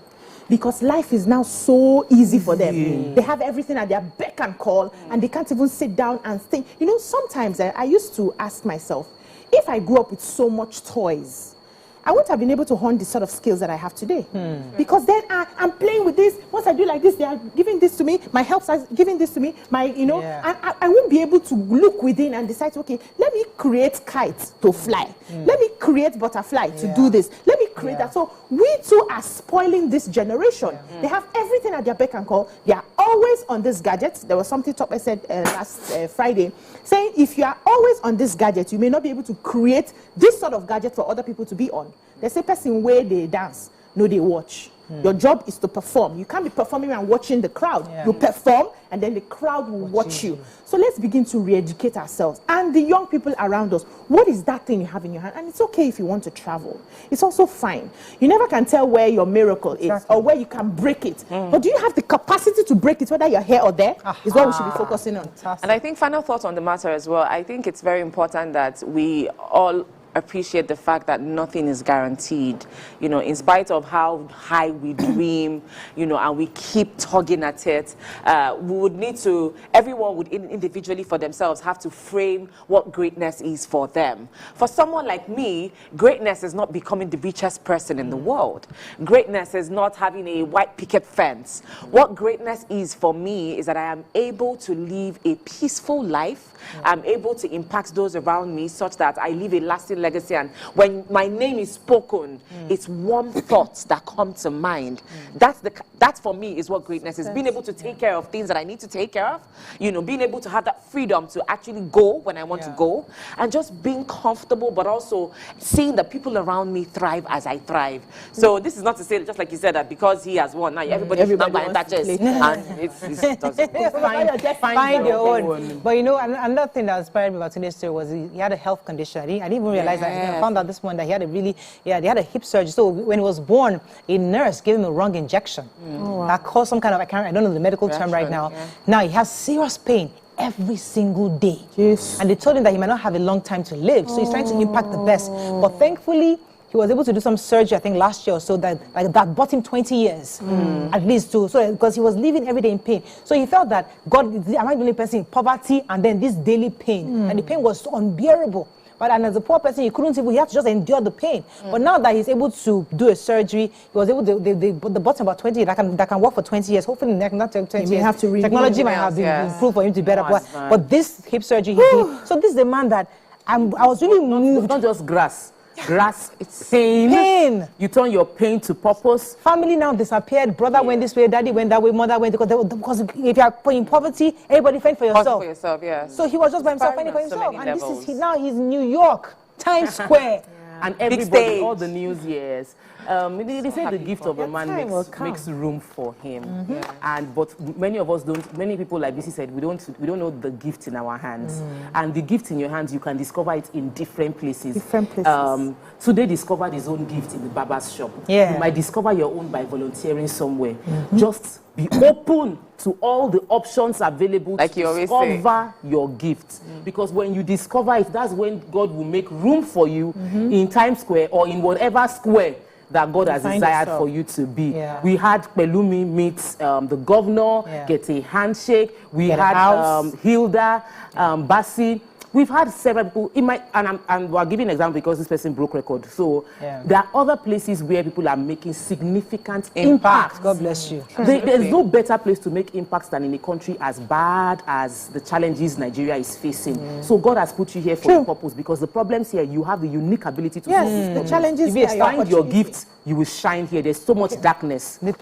because life is now so easy for them. They have everything at their beck and call, and they can't even sit down and think. You know, sometimes I used to ask myself, if I grew up with so much toys, I wouldn't have been able to hone the sort of skills that I have today. Because then I'm playing with this. Once I do like this, they are giving this to me. My helps are giving this to me. And I won't be able to look within and decide, okay, let me create kites to fly. Let me create butterfly to do this. Let me create that. So we too are spoiling this generation. They have everything at their beck and call. They are always on this gadget. There was something Top said last Friday, saying if you are always on this gadget, you may not be able to create this sort of gadget for other people to be on. There's a person where they dance, no, they watch. Your job is to perform. You can't be performing and watching the crowd. You perform, and then the crowd will watch you. So let's begin to re-educate ourselves and the young people around us. What is that thing you have in your hand? And it's okay if you want to travel. It's also fine. You never can tell where your miracle is or where you can break it. But do you have the capacity to break it, whether you're here or there? Is what we should be focusing on. And I think final thoughts on the matter as well. I think it's very important that we all appreciate the fact that nothing is guaranteed, in spite of how high we dream, and we keep tugging at it. We would need to, everyone would individually for themselves have to frame what greatness is for them. For someone like me, greatness is not becoming the richest person in the world. Greatness is not having a white picket fence. What greatness is for me is that I am able to live a peaceful life. I'm able to impact those around me such that I leave a lasting legacy, and when my name is spoken, it's warm thoughts that come to mind. That for me is what greatness is. Being able to take care of things that I need to take care of, being able to have that freedom to actually go when I want to go, and just being comfortable, but also seeing the people around me thrive as I thrive. So this is not to say, just like you said, that because he has won, now everybody should not buy that chest. And it doesn't. Find your own. But another thing that inspired me about Tunde's story was he had a health condition. I didn't even realize that. I found out this morning that he had they had a hip surgery. So when he was born, a nurse gave him a wrong injection. That caused some kind of, I don't know the medical term right now. Now he has serious pain every single day. And they told him that he might not have a long time to live. So he's trying to impact the best. But thankfully, he was able to do some surgery, I think last year or so, that bought him 20 years, at least, because he was living every day in pain. So he felt that, God, am I the only person in poverty and then this daily pain? And the pain was unbearable. But and as a poor person, he had to just endure the pain. But now that he's able to do a surgery, he was able to, they bought him about 20 that can work for 20 years. Hopefully, not 20 years. Have to technology might have been improved for him to be better. But this hip surgery he did. So this is the man that I was really moved. It's not just grass. It's pain. You turn your pain to purpose. Family now disappeared. Brother went this way, daddy went that way, mother went because if you are in poverty, everybody fend for yourself. So he was just by himself fending for himself. And this is now he's in New York, Times Square. And everybody, all the news years. They say the gift of a man makes room for him. But many of us don't. Many people, like BC said, we don't know the gift in our hands. And the gift in your hands, you can discover it in different places. Today discovered his own gift in the barber's shop. You might discover your own by volunteering somewhere. Just be open to all the options available to discover your gift. Because when you discover it, that's when God will make room for you in Times Square or in whatever square that God has desired for you to be. We had Pelumi meet the governor, get a handshake. We had Hilda, Bassi. We've had several people, and we're giving an example because this person broke record. So there are other places where people are making significant impact. God bless you. There's no better place to make impacts than in a country as bad as the challenges Nigeria is facing. So God has put you here for a purpose, because the problems here, you have the unique ability to the challenges. If you find your gift, you will shine here. There's so much darkness. The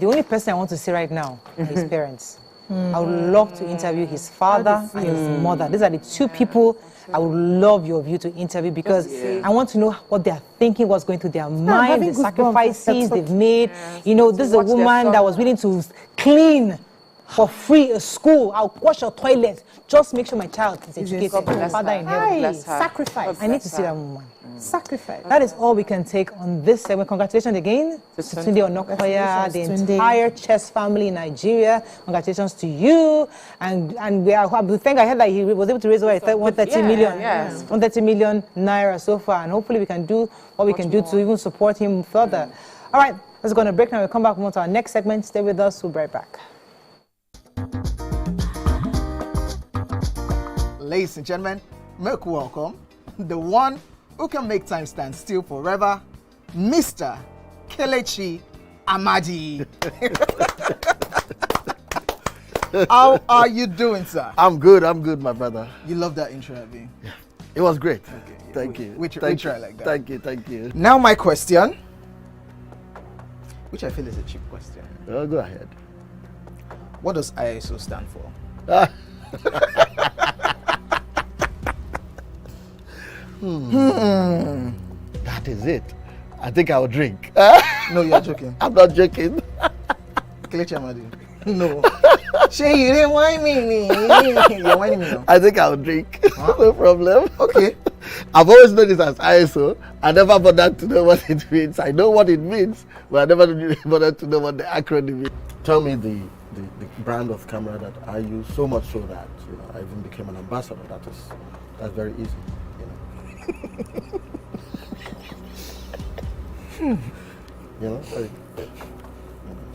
only person I want to see right now are his parents. I would love to interview his father and his mother. These are the two people I would love your view to interview, because I want to know what they are thinking, what's going through their mind, the sacrifices they've made. This is a woman that was willing to clean for free a school. I'll wash your toilet. Just make sure my child is educated. Father in heaven. Sacrifice. I need to see that woman. Sacrifice. That is all we can take on this segment. Congratulations again to Tunde Onakoya, the entire chess family in Nigeria. Congratulations to you. And we thank I heard that he was able to raise over 130 million. 130 million naira so far. And hopefully we can do what we can do to even support him further. All right, let's go on a break now. We'll come back more to our next segment. Stay with us. We'll be right back. Ladies and gentlemen, make welcome the one who can make time stand still forever, Mr. Kelechi Amadi. How are you doing, sir? I'm good, my brother. You love that intro, Abi? Yeah. It was great. Okay, Thank you. We try like that. Thank you. Now my question, which I feel is a cheap question. Oh, go ahead. What does ISO stand for? That is it. I think I'll drink. No, you're joking. I'm not joking. Kelechi Amadi. No. Shay, you didn't whine me. You're whining me now. I think I'll drink. Huh? No problem. Okay. I've always known this as ISO. I never bothered to know what it means. I know what it means, but I never bothered to know what the acronym is. Tell me the brand of camera that I use, so much so that I even became an ambassador. That's very easy.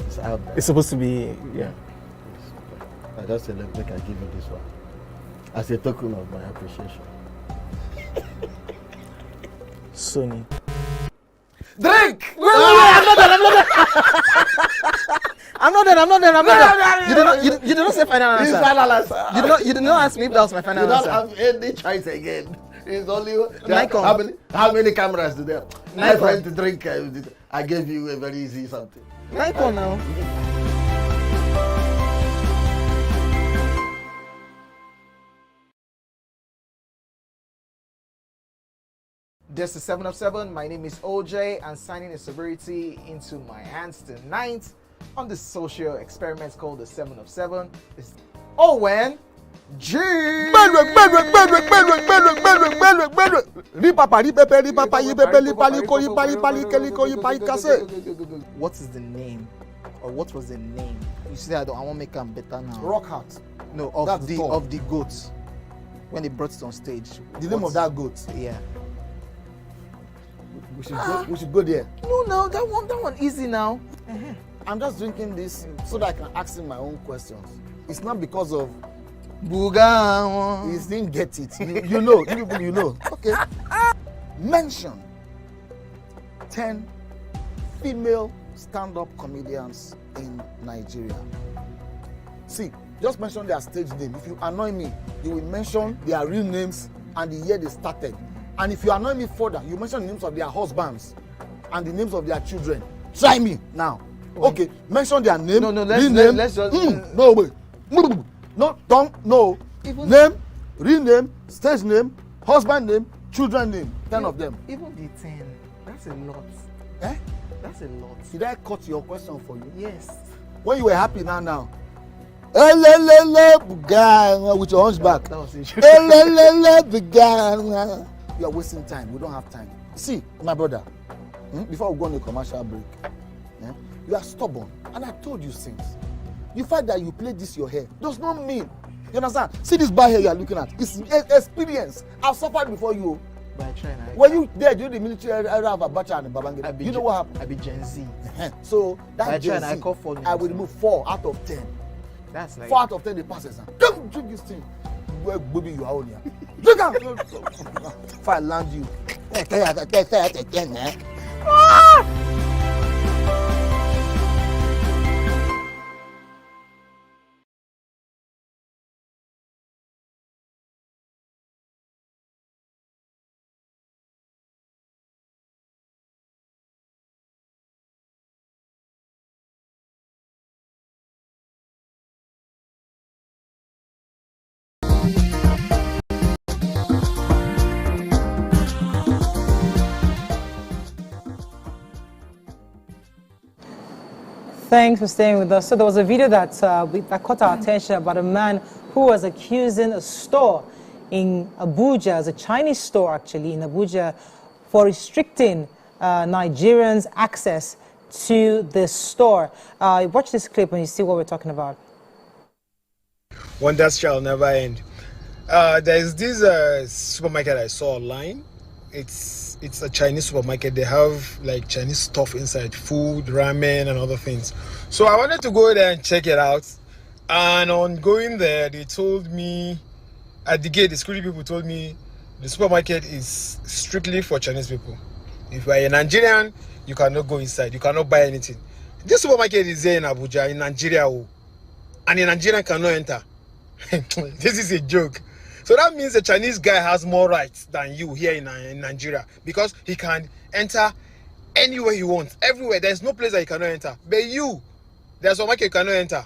It's out there. It's supposed to be, yeah. I just said, look, I give you this one as a token of my appreciation. Sony. Drink! I'm not done. You did not say final answer. Final answer. You did not ask me if that was my final answer. You don't have any choice again. It's only Nikon. how many cameras do they have? My Nikon. friend to drink. I gave you a very easy something. Nikon now. This is 7 of 7. My name is OJ, and signing a sobriety into my hands tonight on this social experiment called the 7 of 7 is Owen G. What is the name, or what was the name? You said I want to make them better now. Rock Heart. No, of the goat when they brought it on stage. The name of that goat. Yeah. We should go there. No, that one easy now. I'm just drinking this so that I can ask him my own questions. It's not because of Buga. he didn't get it. You know. Okay. Mention 10 female stand-up comedians in Nigeria. See, just mention their stage name. If you annoy me, you will mention their real names and the year they started. And if you annoy me further, you mention the names of their husbands and the names of their children. Try me now. Okay, mention their name. No, let's just. No, wait. No, don't. No. Name, real name, stage name, husband name, children name. 10 of them. Even the 10. That's a lot. Eh? That's a lot. Did I cut your question for you? Yes. When you were happy now. With your hunchback. That was it. You are wasting time. We don't have time. See, my brother, before we go on a commercial break, you are stubborn. And I told you since. The fact that you play this your hair does not mean. You understand? See this bad hair you are looking at. It's experience. I've suffered before you. But I try now. When you there during the military era of Abacha and Babangida, you know what happened? I be Gen Z. So that Gen Z, I call for I will remove 4 out of 10. That's like 4 out of 10 they pass exam. Don't drink this thing. Where baby you are on here. Drink out. If I land you. Thanks for staying with us. So there was a video that caught our attention about a man who was accusing a store in Abuja, as a Chinese store actually in Abuja, for restricting Nigerians' access to the store. Watch this clip and you see what we're talking about. Wonders shall never end. There's this supermarket I saw online. It's a Chinese supermarket. They have like Chinese stuff inside, food, ramen and other things. So I wanted to go there and check it out. And on going there, they told me at the gate, the security people told me the supermarket is strictly for Chinese people. If you are a Nigerian, you cannot go inside. You cannot buy anything. This supermarket is there in Abuja, in Nigeria, and a Nigerian cannot enter. This is a joke. So that means the Chinese guy has more rights than you here in Nigeria, because he can enter anywhere he wants, everywhere. There's no place that he cannot enter. But you, there's a market you cannot enter.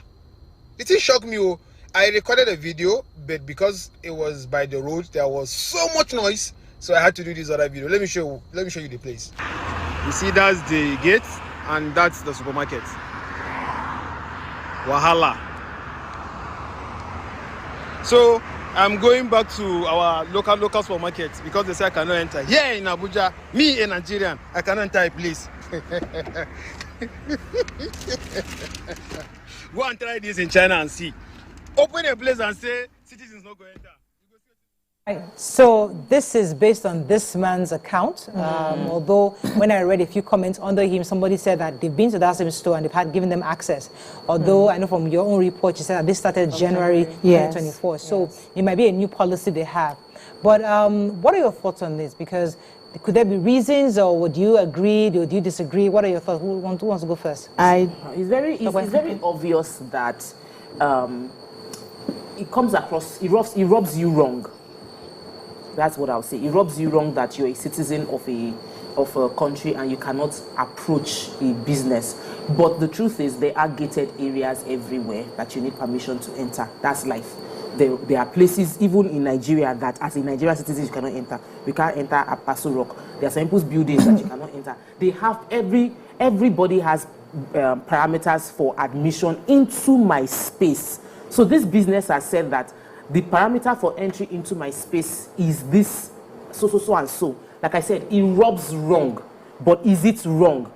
It shocked me. I recorded a video, but because it was by the road, there was so much noise, so I had to do this other video. Let me show you the place. You see, that's the gate, and that's the supermarket. Wahala. So I'm going back to our local supermarket because they say I cannot enter. Here in Abuja, me a Nigerian, I cannot enter a place. Go and try this in China and see. Open a place and say citizens not going to enter. So this is based on this man's account. Although when I read a few comments under him, somebody said that they've been to that same store and they've had given them access. Although I know from your own report, you said that this started January 2024. So it might be a new policy they have. But what are your thoughts on this? Because could there be reasons, or would you agree? Would you disagree? What are your thoughts? Who wants to go first? It's very obvious that it comes across, it rubs you wrong. That's what I'll say. It rubs you wrong that you're a citizen of a country and you cannot approach a business. But the truth is, there are gated areas everywhere that you need permission to enter. That's life. There are places, even in Nigeria, that as a Nigerian citizen you cannot enter. You can't enter at Paso Rock. There are some people's buildings that you cannot enter. They have everybody has parameters for admission into my space. So this business has said that the parameter for entry into my space is this, so and so. Like I said, it rubs wrong. But is it wrong?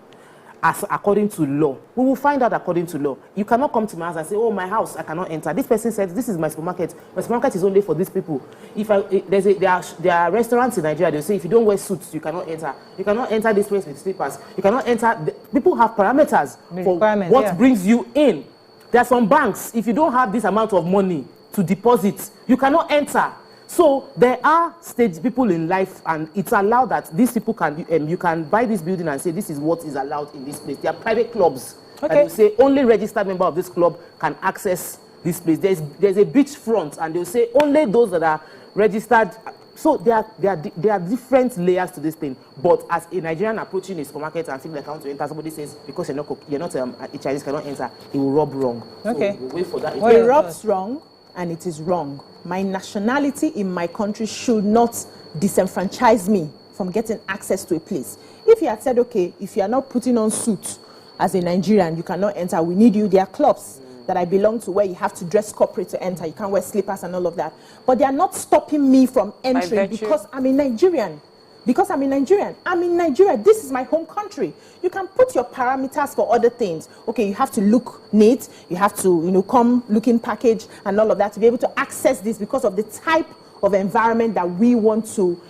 As according to law, we will find out according to law. You cannot come to my house and say, oh, my house, I cannot enter. This person said, this is my supermarket. My supermarket is only for these people. There are restaurants in Nigeria, they'll say, if you don't wear suits, you cannot enter. You cannot enter this place with slippers. You cannot enter. People have parameters for what brings you in. There are some banks, if you don't have this amount of money to deposit, you cannot enter. So there are stage people in life, and it's allowed that these people can, you can buy this building and say this is what is allowed in this place. There are private clubs. Okay. And they say only registered member of this club can access this place. There's a beach front, and they'll say only those that are registered. So there are different layers to this thing. But as a Nigerian approaching a supermarket and feeling like I want to enter, somebody says because you're not a Chinese cannot enter, it will rub wrong. Okay. So we'll wait for that. Well, it rubs wrong, and it is wrong. My nationality in my country should not disenfranchise me from getting access to a place. If you had said, okay, if you are not putting on suit as a Nigerian, you cannot enter, we need you. There are clubs that I belong to where you have to dress corporate to enter. You can't wear slippers and all of that. But they are not stopping me from entering because I'm a Nigerian. Because I'm a Nigerian. I'm in Nigeria. This is my home country. You can put your parameters for other things. Okay, you have to look neat. You have to, come looking packaged and all of that to be able to access this because of the type of environment that we want to,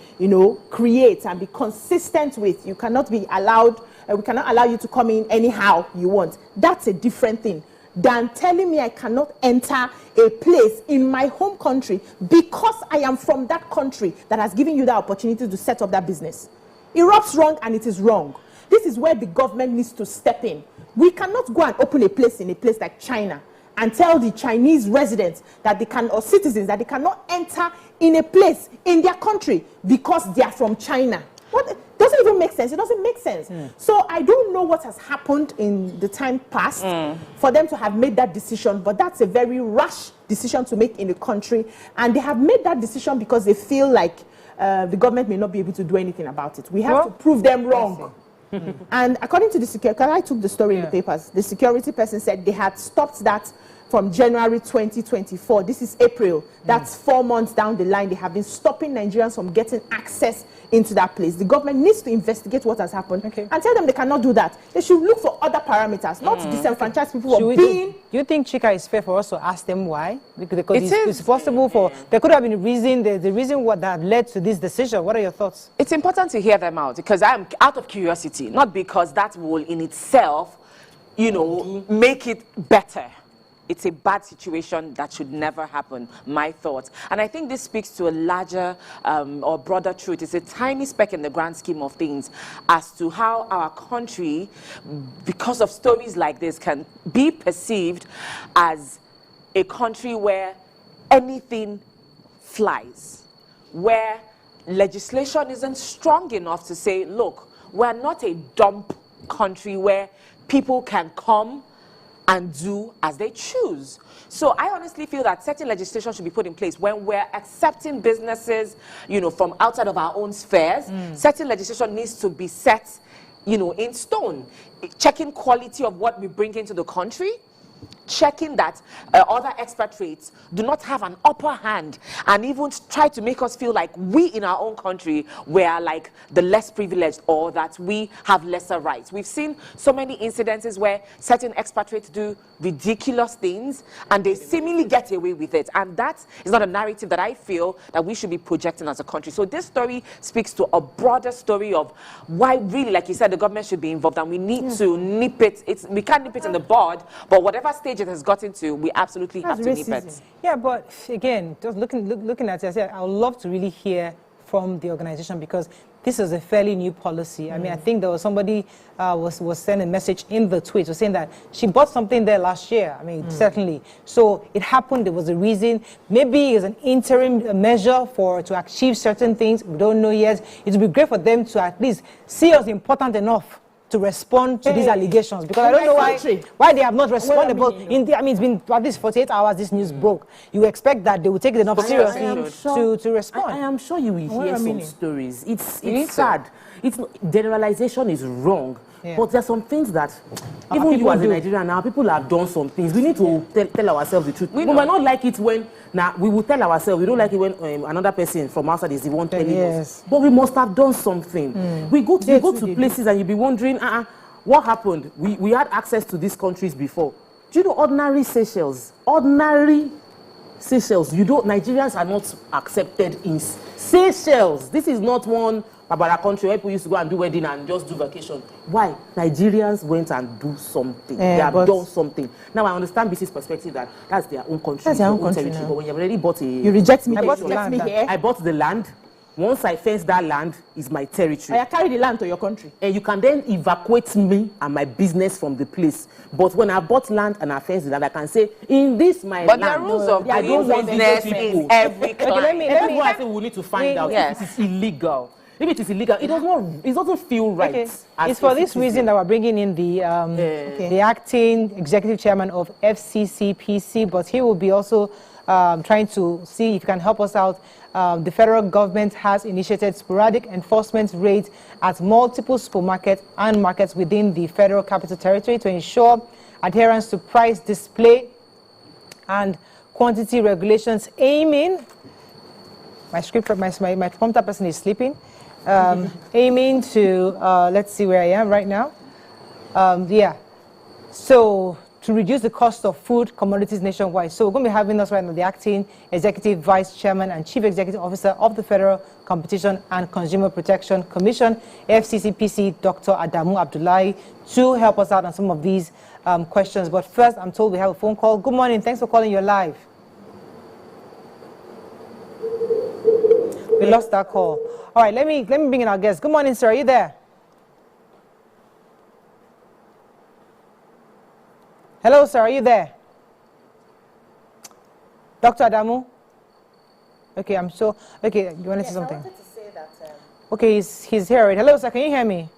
create and be consistent with. You cannot be allowed, we cannot allow you to come in anyhow you want. That's a different thing than telling me I cannot enter a place in my home country because I am from that country that has given you the opportunity to set up that business. It rubs wrong, and it is wrong. This is where the government needs to step in. We cannot go and open a place in a place like China and tell the Chinese residents that they can, or citizens, that they cannot enter in a place in their country because they are from China. What? Doesn't even make sense. It doesn't make sense. So I don't know what has happened in the time past for them to have made that decision, but that's a very rash decision to make in the country. And they have made that decision because they feel like the government may not be able to do anything about it. We have to prove them wrong. And according to the security, I took the story in the papers, the security person said they had stopped that from January 2024. This is April. That's 4 months down the line. They have been stopping Nigerians from getting access into that place. The government needs to investigate what has happened and tell them they cannot do that. They should look for other parameters, not to disenfranchise people who are being... Do you think, Chika, it's fair for us to ask them why? Because it's possible for... There could have been a reason, the reason what that led to this decision. What are your thoughts? It's important to hear them out because I'm out of curiosity, not because that will in itself, make it better. it's a bad situation that should never happen, my thoughts. And I think this speaks to a larger or broader truth. It's a tiny speck in the grand scheme of things as to how our country, because of stories like this, can be perceived as a country where anything flies, where legislation isn't strong enough to say, look, we're not a dump country where people can come and do as they choose. So I honestly feel that certain legislation should be put in place when we're accepting businesses, you know, from outside of our own spheres. Certain legislation needs to be set, you know, in stone. Checking quality of what we bring into the country, checking that other expatriates do not have an upper hand and even try to make us feel like we in our own country we are like the less privileged or that we have lesser rights. We've seen so many incidences where certain expatriates do ridiculous things and they seemingly get away with it, and that is not a narrative that I feel that we should be projecting as a country. So this story speaks to a broader story of why really, like you said, the government should be involved, and we need to nip it. We can't nip it in the bud, but whatever stage it has gotten to, we absolutely have to nip it. Yeah, but again, just looking at it, I said, I would love to really hear from the organization, because this is a fairly new policy. I mean, I think there was somebody was sending a message in the tweet was saying that she bought something there last year. I mean, certainly. So it happened. There was a reason. Maybe it's an interim measure to achieve certain things. We don't know yet. It would be great for them to at least see us important enough to respond to these allegations, because I don't know why they have not responded. But I mean, it's been at least 48 hours this news broke. You expect that they will take it enough seriously to respond. I am sure you will hear some stories. It's sad. Generalization is wrong. But there are some things that, even you as a Nigerian now, people have done some things. We need to tell ourselves the truth. We might not like it when, we will tell ourselves, we don't like it when another person from outside is the one telling us. But we must have done something. We go to places and you'll be wondering, what happened? We had access to these countries before. Do you know ordinary Seychelles? Ordinary Seychelles. Nigerians are not accepted in Seychelles. This is not one Babara country where people used to go and do wedding and just do vacation. Why? Nigerians went and do something. They have done something. Now I understand BC's perspective that that's their own country, that's their own country. Territory. But when you've already bought you reject me. I bought the land. Once I fence that land, is my territory. I carry the land to your country. And you can then evacuate me and my business from the place. But when I bought land and I fence the land, I can say, in this my land. But there are rules of business in every country. Let me I think we need to find out if it is illegal. If it is illegal, it doesn't feel right. It's for this reason that we're bringing in the acting executive chairman of FCCPC, but he will be also trying to see if he can help us out. The federal government has initiated sporadic enforcement raids at multiple supermarkets and markets within the Federal Capital Territory to ensure adherence to price display and quantity regulations, aiming, my prompter person is sleeping, aiming to, let's see where I am right now. So to reduce the cost of food commodities nationwide. So we're going to be having us right now the acting executive vice chairman and chief executive officer of the Federal Competition and Consumer Protection Commission, FCCPC, Dr. Adamu Abdullahi, to help us out on some of these questions. But first, I'm told we have a phone call. Good morning. Thanks for calling. You're live. We lost that call. All right, let me bring in our guest. Good morning, sir. Are you there? Hello, sir. Are you there? Dr. Adamu? Okay, I'm so... Okay, you want to say something? I wanted to say that... Okay, he's here already. Hello, sir. Can you hear me?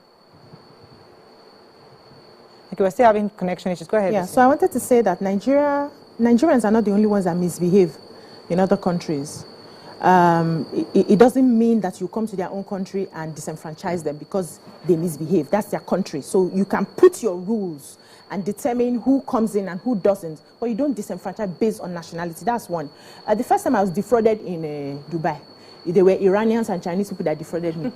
Okay, we're still having connection issues. Go ahead. Yeah, so I wanted to say that Nigerians are not the only ones that misbehave in other countries. It doesn't mean that you come to their own country and disenfranchise them because they misbehave. That's their country. So you can put your rules and determine who comes in and who doesn't, but you don't disenfranchise based on nationality. That's one. The first time I was defrauded in Dubai, there were Iranians and Chinese people that defrauded me.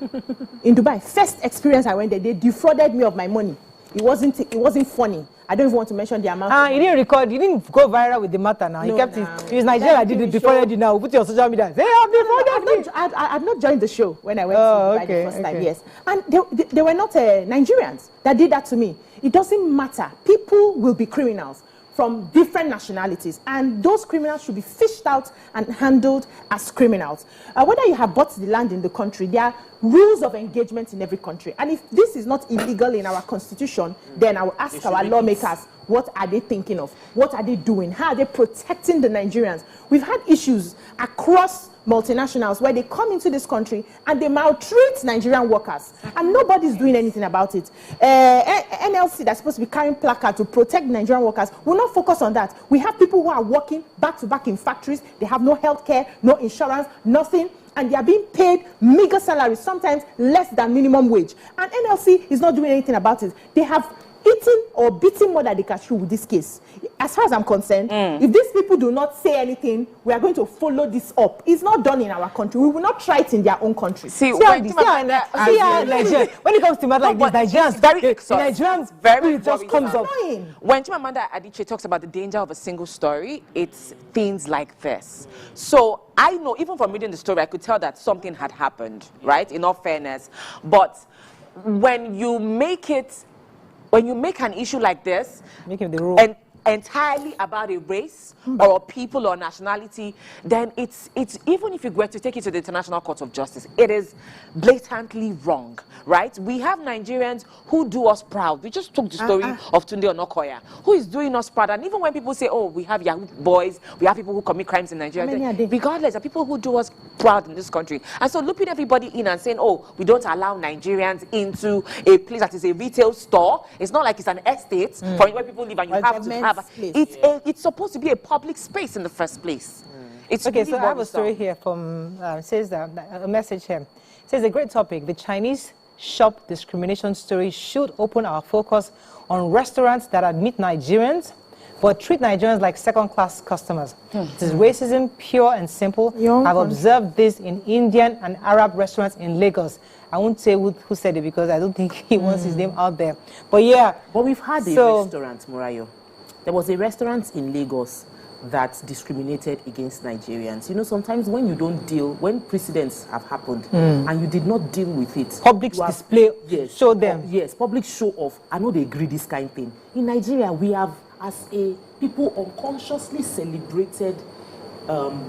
In Dubai, first experience I went there, they defrauded me of my money. It wasn't funny. I don't even want to mention the amount. You didn't go viral with the matter now. No, you kept it. It was Nigeria that did it before you now. Put your social media. Say, I've not joined the show when I went to Dubai the first time, yes. And they were not Nigerians that did that to me. It doesn't matter. People will be criminals. from different nationalities, and those criminals should be fished out and handled as criminals. Whether you have bought the land in the country, there are rules of engagement in every country. And if this is not illegal in our constitution, then I will ask our lawmakers, what are they thinking of? What are they doing? How are they protecting the Nigerians? We've had issues across multinationals where they come into this country and they maltreat Nigerian workers, and nobody's doing anything about it. NLC that's supposed to be carrying placard to protect Nigerian workers will not focus on that. We have people who are working back to back in factories. They have no health care, no insurance, nothing, and they are being paid meager salaries, sometimes less than minimum wage. And NLC is not doing anything about it. They have eaten or beaten more than they can chew with this case. As far as I'm concerned, if these people do not say anything, we are going to follow this up. It's not done in our country. We will not try it in their own country. When it comes to matter like this, Nigerians very just comes up. When Chimamanda Adichie talks about the danger of a single story, it's things like this. So I know, even from reading the story, I could tell that something had happened, right? In all fairness. But when you make an issue like this, and entirely about a race or a people or nationality, then it's even if you were to take it to the International Court of Justice, it is blatantly wrong, right? We have Nigerians who do us proud. We just took the story of Tunde Onakoya, who is doing us proud. And even when people say, oh, we have Yahoo boys, we have people who commit crimes in Nigeria, regardless, there are people who do us proud in this country. And so looping everybody in and saying, oh, we don't allow Nigerians into a place that is a retail store. It's not like it's an estate for where people live and you have to have. It's supposed to be a public space in the first place. It's okay, really so I have a story here from, says that, a message here. It says, a great topic, the Chinese shop discrimination story should open our focus on restaurants that admit Nigerians, but treat Nigerians like second-class customers. It is racism, pure and simple. I've observed this in Indian and Arab restaurants in Lagos. I won't say who said it because I don't think he wants his name out there. But yeah. But we've had a restaurant, Morayo. There was a restaurant in Lagos that discriminated against Nigerians. You know, sometimes when you don't deal, when precedents have happened and you did not deal with it. Public display, show them. Yes, public show off. I know they agree this kind of thing. In Nigeria, we have, as a people, unconsciously celebrated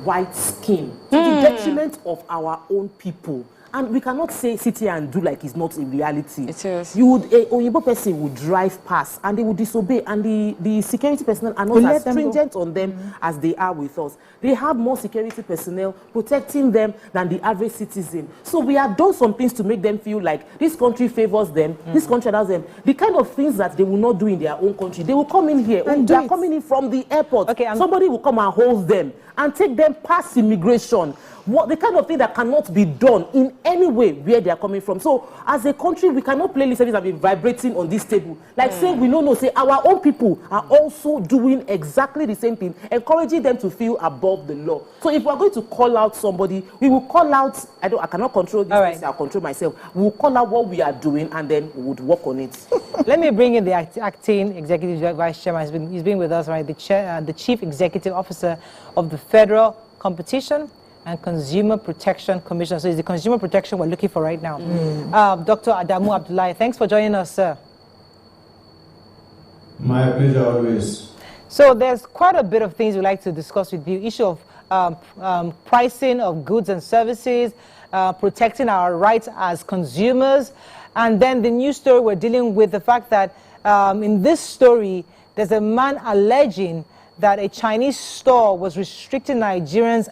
white skin to the detriment of our own people. And we cannot say sit here and do like it's not a reality. It is. You would, a Oyibo person would drive past and they would disobey, and the security personnel are not as stringent on them as they are with us. They have more security personnel protecting them than the average citizen. So we have done some things to make them feel like this country favors them, this country allows them. The kind of things that they will not do in their own country, they will come in here. And they are coming in from the airport. Okay, somebody will come and hold them and take them past immigration. What the kind of thing that cannot be done in any way where they are coming from. So as a country, we cannot play service and be vibrating on this table. Like saying we don't know, say our own people are also doing exactly the same thing, encouraging them to feel above the law. So if we are going to call out somebody, we will call out, I cannot control this, I'll control myself. We will call out what we are doing and then we would work on it. Let me bring in the acting executive vice chairman. He's been with us, right? The chief executive officer of the Federal Competition and Consumer Protection Commission. So it's the consumer protection we're looking for right now. Dr. Adamu Abdullahi, thanks for joining us, sir. My pleasure always. So there's quite a bit of things we'd like to discuss with you. Issue of pricing of goods and services, protecting our rights as consumers, and then the new story we're dealing with, the fact that in this story, there's a man alleging that a Chinese store was restricting Nigerians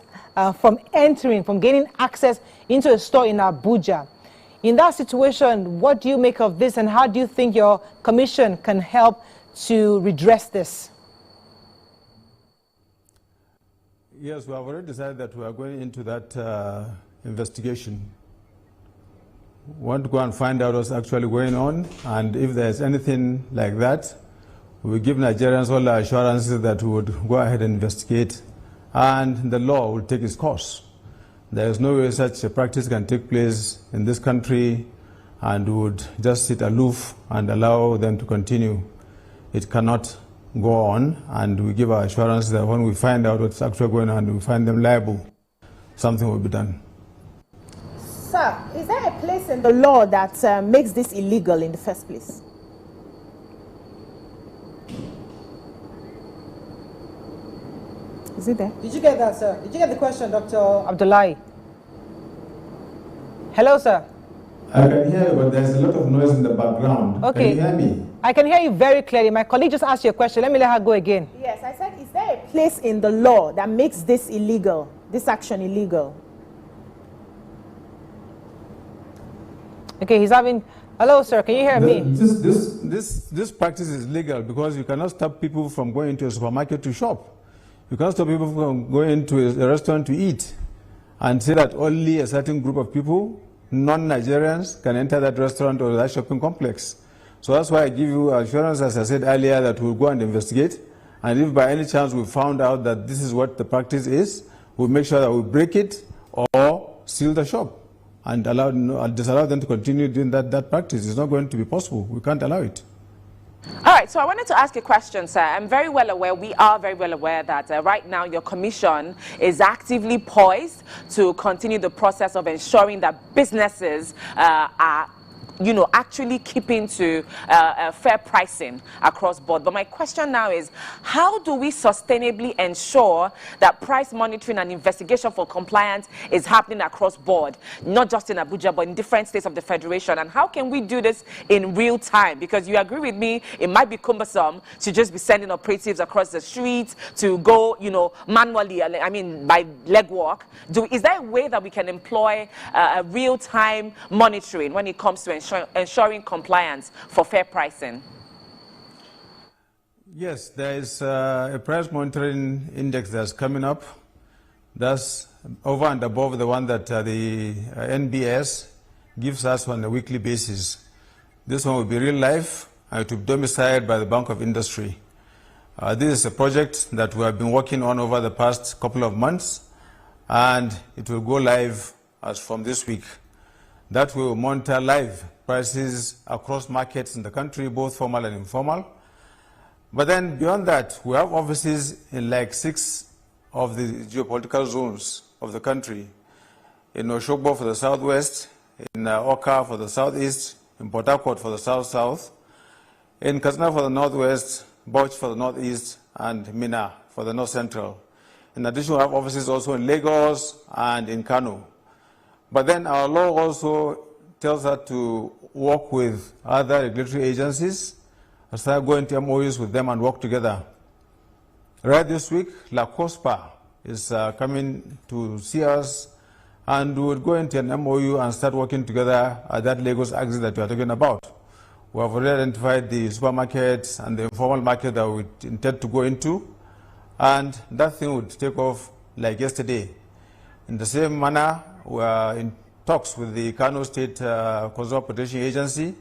from gaining access into a store in Abuja. In that situation, what do you make of this, and how do you think your commission can help to redress this? Yes, we have already decided that we are going into that investigation. We want to go and find out what's actually going on, and if there's anything like that, we give Nigerians all the assurances that we would go ahead and investigate, and the law will take its course. There is no way such a practice can take place in this country and we would just sit aloof and allow them to continue. It cannot go on, and we give our assurance that when we find out what's actually going on, we find them liable, something will be done. Sir, is there a place in the law that makes this illegal in the first place? Is it there? Did you get that, sir? Did you get the question, Dr. Abdullahi? Hello, sir. I can hear you, but there's a lot of noise in the background. Okay. Can you hear me? I can hear you very clearly. My colleague just asked you a question. Let me let her go again. Yes, I said, is there a place in the law that makes this illegal, this action illegal? Okay, he's having... Hello, sir. Can you hear me? This practice is legal because you cannot stop people from going into a supermarket to shop. You cannot stop people from going into a restaurant to eat and say that only a certain group of people, non-Nigerians, can enter that restaurant or that shopping complex. So that's why I give you assurance, as I said earlier, that we'll go and investigate. And if by any chance we found out that this is what the practice is, we'll make sure that we break it or seal the shop and disallow them to continue doing that practice. It's not going to be possible. We can't allow it. All right, so I wanted to ask a question, sir. I'm very well aware, we are very well aware that right now your commission is actively poised to continue the process of ensuring that businesses are actually keeping to fair pricing across board. But my question now is, how do we sustainably ensure that price monitoring and investigation for compliance is happening across board, not just in Abuja, but in different states of the Federation? And how can we do this in real time? Because you agree with me, it might be cumbersome to just be sending operatives across the streets to go, manually, I mean, by legwork. Is there a way that we can employ real-time monitoring when it comes to ensuring compliance for fair pricing? Yes, there is a price monitoring index that's coming up. That's over and above the one that the NBS gives us on a weekly basis. This one will be real life and it will be domiciled by the Bank of Industry. This is a project that we have been working on over the past couple of months, and it will go live as from this week. That will monitor live prices across markets in the country, both formal and informal. But then beyond that, we have offices in like 6 of the geopolitical zones of the country. In Oshogbo for the southwest, in Oka for the southeast, in Port Harcourt for the south-south, in Katsina for the northwest, Bauchi for the northeast, and Mina for the north-central. In addition, we have offices also in Lagos and in Kano. But then our law also tells us to work with other regulatory agencies, start going to MOUs with them and work together. Right this week, La COSPA is coming to see us, and we will go into an MOU and start working together at that Lagos axis that we are talking about. We have already identified the supermarkets and the informal market that we intend to go into, and that thing would take off like yesterday. In the same manner, we are in talks with the Kano State Consumer Protection Agency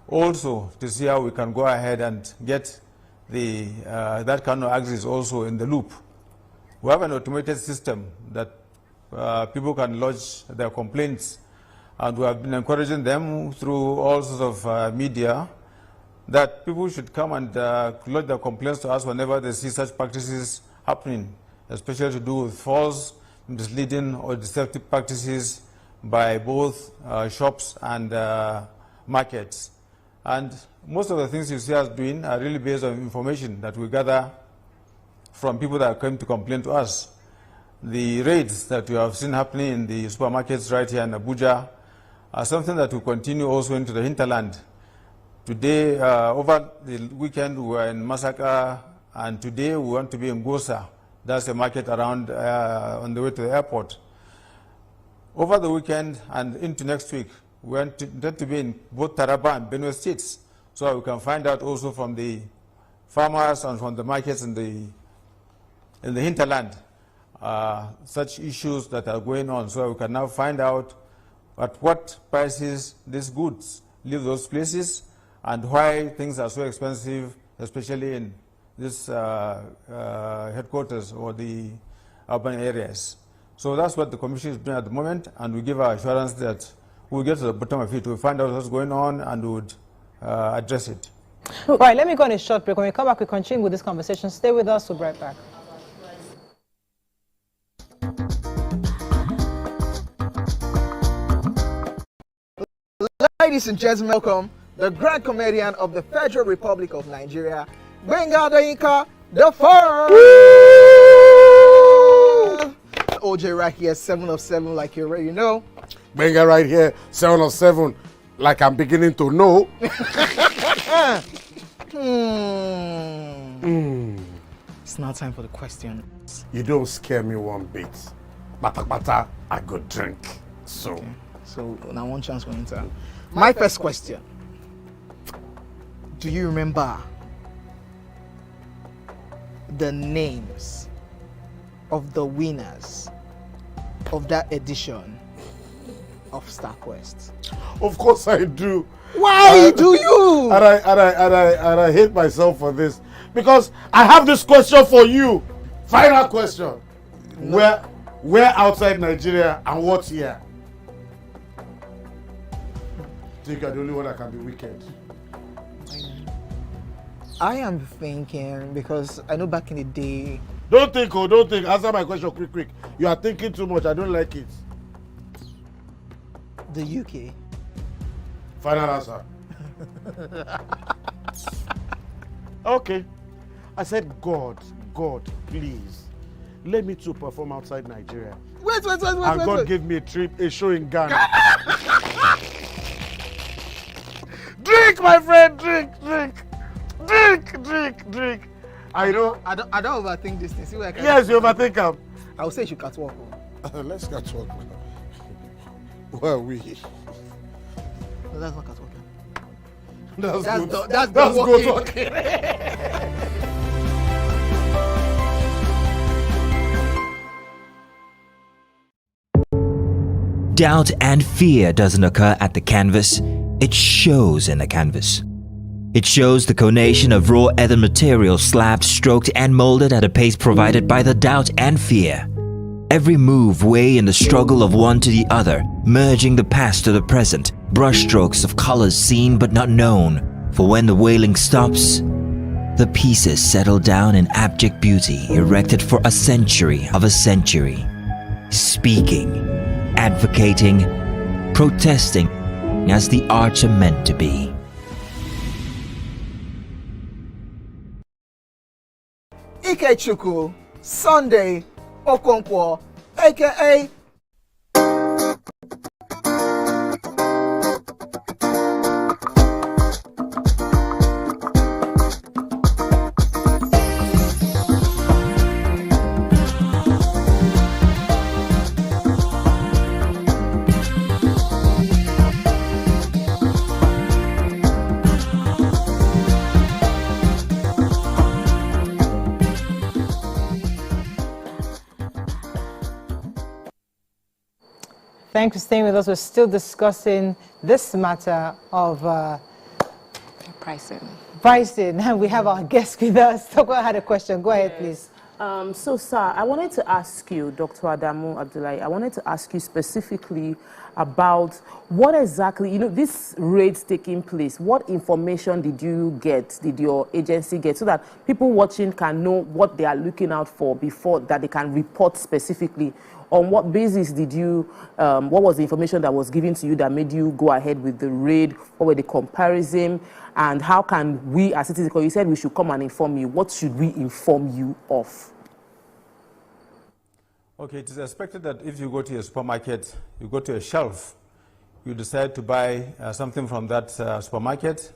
also to see how we can go ahead and get that Kano axis also in the loop. We have an automated system that people can lodge their complaints, and we have been encouraging them through all sorts of media that people should come and lodge their complaints to us whenever they see such practices happening, especially to do with false, misleading or deceptive practices by both shops and markets. And most of the things you see us doing are really based on information that we gather from people that are coming to complain to us. The raids that you have seen happening in the supermarkets right here in Abuja are something that will continue also into the hinterland. Today, over the weekend, we were in Masaka, and today we want to be in Gosa. That's a market around on the way to the airport. Over the weekend and into next week, we intend to be in both Taraba and Benue states, so we can find out also from the farmers and from the markets in the hinterland such issues that are going on, so we can now find out at what prices these goods leave those places and why things are so expensive, especially in this headquarters or the urban areas. So that's what the Commission is doing at the moment, and we give our assurance that we'll get to the bottom of it. We'll find out what's going on and we would address it. All right, let me go on a short break. When we come back, we continue with this conversation. Stay with us. We'll be right back. Ladies and gentlemen, welcome the grand comedian of the Federal Republic of Nigeria, Gbenga Adeyinka the First. OJ right here, 7 of 7, like you already know. Benga right here, 7 of 7, like I'm beginning to know. It's now time for the question. You don't scare me one bit. Bata, I go drink. So. Okay. So now one chance for Inter. My first question. Do you remember the names of the winners of that edition of StarQuest? Of course I do. Why do you? And I hate myself for this. Because I have this question for you. Final question. No. Where outside Nigeria and what year? Think you're the only one that can be wicked. I am thinking, because I know back in the day. Don't think. Answer my question quick. You are thinking too much. I don't like it. The UK. Final answer. Okay. I said, God, please, let me to perform outside Nigeria. Wait. And God gave me a trip, a show in Ghana. Drink, my friend, drink. I don't overthink this thing. See where I can. Yes, you overthink them. I would say you should catwalk. Let's catwalk. Where are we? No, that's not catwalking. That's good talking. Doubt and fear doesn't occur at the canvas, it shows in the canvas. It shows the conation of raw earthen material slabbed, stroked and molded at a pace provided by the doubt and fear. Every move way in the struggle of one to the other, merging the past to the present, brushstrokes of colors seen but not known. For when the wailing stops, the pieces settle down in abject beauty erected for a century of a century. Speaking, advocating, protesting as the arts are meant to be. Ikechukwu Sunday Okonkwo, aka Thanks for staying with us. We're still discussing this matter of pricing. We have our guest with us. Toko had a question. Go ahead, please. So, sir, I wanted to ask you, Dr. Adamu Abdullahi, I wanted to ask you specifically about what exactly, this raids taking place, what information did your agency get, so that people watching can know what they are looking out for before that they can report specifically? On what basis did you, what was the information that was given to you that made you go ahead with the raid? What were the comparison? And how can we as citizens, because you said we should come and inform you, what should we inform you of? Okay, it is expected that if you go to a supermarket, you go to a shelf, you decide to buy something from that supermarket,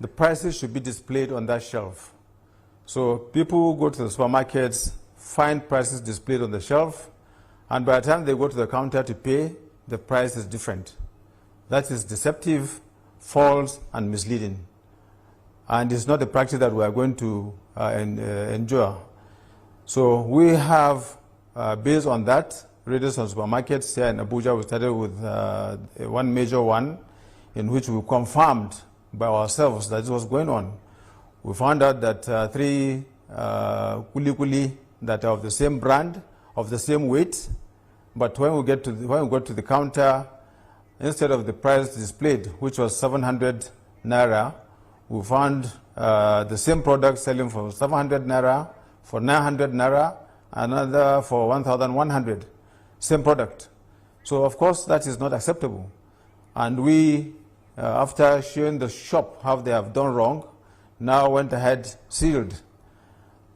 the prices should be displayed on that shelf. So people who go to the supermarkets find prices displayed on the shelf, and by the time they go to the counter to pay, the price is different. That is deceptive, false, and misleading. And it's not a practice that we are going to endure. So we have, based on that, raids on supermarkets here in Abuja. We started with one major one in which we confirmed by ourselves that this was going on. We found out that 3 kuli that are of the same brand, of the same weight, but when we got to the counter, instead of the price displayed, which was 700 naira, we found the same product selling for 700 naira, for 900 naira, another for 1,100, same product. So of course that is not acceptable. And we, after showing the shop how they have done wrong, now went ahead, sealed.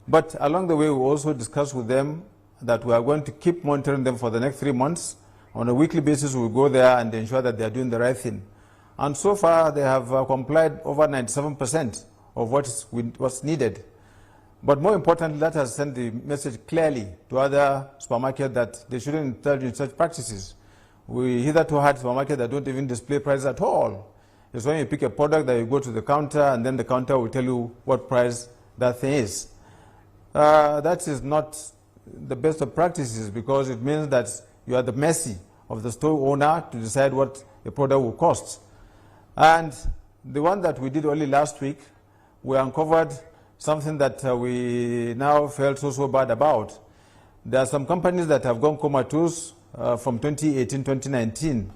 But along the way we also discussed with them that we are going to keep monitoring them for the next 3 months. On a weekly basis, we'll go there and ensure that they are doing the right thing. And so far, they have complied over 97% of what's needed. But more importantly, that has sent the message clearly to other supermarkets that they shouldn't indulge in such practices. We hitherto had supermarkets that don't even display prices at all. It's when you pick a product that you go to the counter and then the counter will tell you what price that thing is. That is not the best of practices, because it means that you are at the mercy of the store owner to decide what a product will cost. And the one that we did only last week, we uncovered something that we now felt so bad about. There are some companies that have gone comatose from 2018-2019.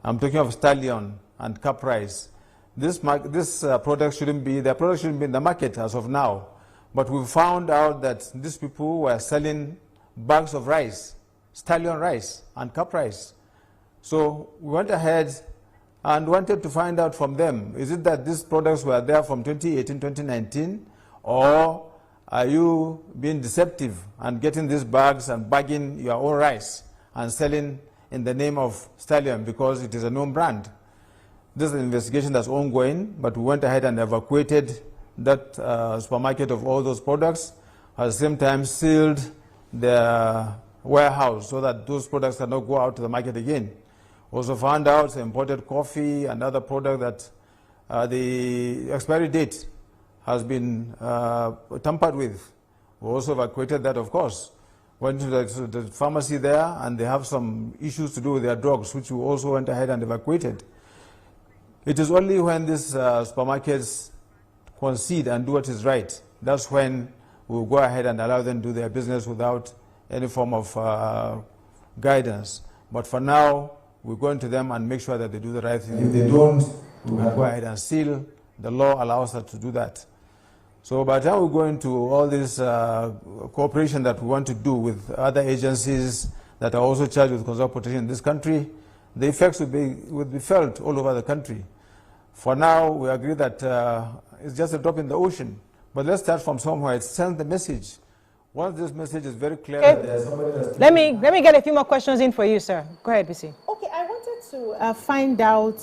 I'm talking of Stallion and Caprice. Their product shouldn't be in the market as of now. But we found out that these people were selling bags of rice, Stallion rice and Caprice. So we went ahead and wanted to find out from them, is it that these products were there from 2018-2019, or are you being deceptive and getting these bags and bagging your own rice and selling in the name of Stallion because it is a known brand? This is an investigation that's ongoing, but we went ahead and evacuated that supermarket of all those products, at the same time sealed the warehouse so that those products cannot go out to the market again. Also found out imported coffee and other products that the expiry date has been tampered with. We also evacuated that, of course. Went to the pharmacy there, and they have some issues to do with their drugs, which we also went ahead and evacuated. It is only when these supermarkets concede and do what is right, that's when we'll go ahead and allow them to do their business without any form of guidance. But for now, we're going to them and make sure that they do the right thing. If they don't, we'll go ahead and seal. The law allows us to do that. So by the time we go into all this cooperation that we want to do with other agencies that are also charged with consumer protection in this country, the effects would be felt all over the country. For now, we agree that it's just a drop in the ocean. But let's start from somewhere. It sends the message. Once this message is very clear, that there's somebody that's... Let me get a few more questions in for you, sir. Go ahead, BC. Okay, I wanted to find out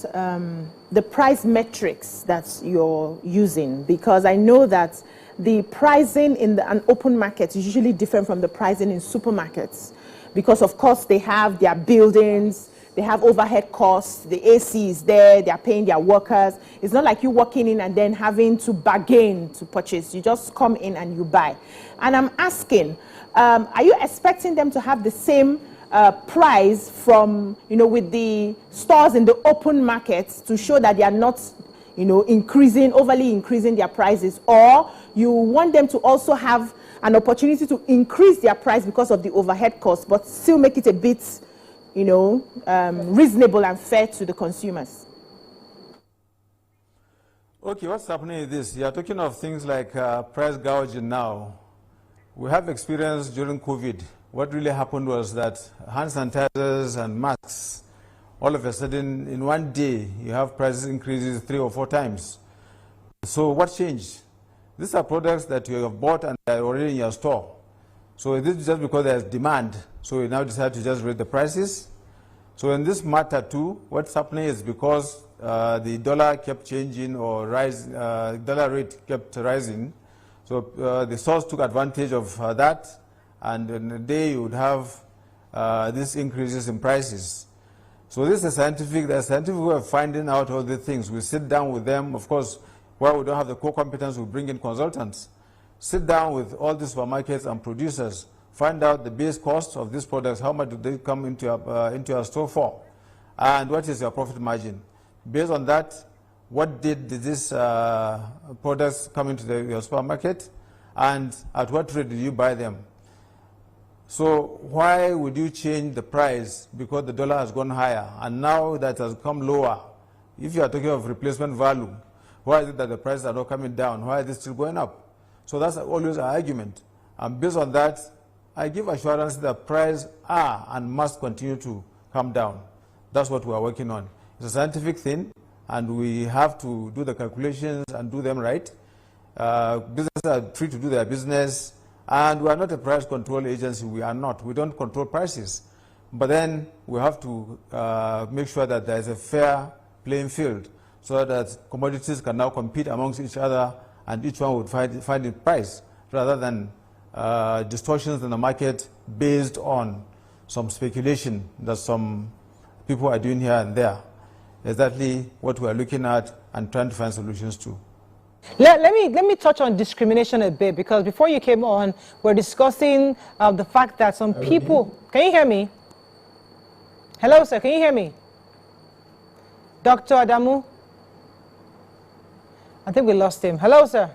the price metrics that you're using, because I know that the pricing in an open market is usually different from the pricing in supermarkets, because of course they have their buildings, they have overhead costs, the AC is there, they are paying their workers. It's not like you walking in and then having to bargain to purchase. You just come in and you buy. And I'm asking, are you expecting them to have the same price from, with the stores in the open markets to show that they are not, overly increasing their prices? Or you want them to also have an opportunity to increase their price because of the overhead costs, but still make it a bit reasonable and fair to the consumers? Okay, what's happening is this. You are talking of things like price gouging now. We have experience during COVID. What really happened was that hand sanitizers and masks, all of a sudden, in one day, you have prices increases 3 or 4 times. So what changed? These are products that you have bought and they are already in your store. So this is just because there's demand. So we now decide to just raise the prices. So in this matter too, what's happening is because the dollar kept changing or dollar rate kept rising. So the stores took advantage of that, and in a day you would have these increases in prices. So this is a scientific way of finding out all the things. We sit down with them. Of course, where we don't have the core competence, we bring in consultants. Sit down with all the supermarkets and producers, find out the base cost of these products, how much do they come into your store for, and what is your profit margin. Based on that, what did these products come into your supermarket, and at what rate did you buy them? So why would you change the price because the dollar has gone higher, and now that has come lower? If you are talking of replacement value, why is it that the prices are not coming down? Why is it still going up? So that's always an argument. And based on that, I give assurance that prices are and must continue to come down. That's what we are working on. It's a scientific thing, and we have to do the calculations and do them right. Businesses are free to do their business, And we are not a price control agency. We are not. We don't control prices. But then we have to make sure that there is a fair playing field so that commodities can now compete amongst each other and each one would find a price rather than distortions in the market based on some speculation that some people are doing here and there. Exactly what we are looking at and trying to find solutions to. Let me touch on discrimination a bit, because before you came on, we're discussing the fact that some people... Can you hear me? Hello, sir. Can you hear me? Dr. Adamu? I think we lost him. Hello, sir.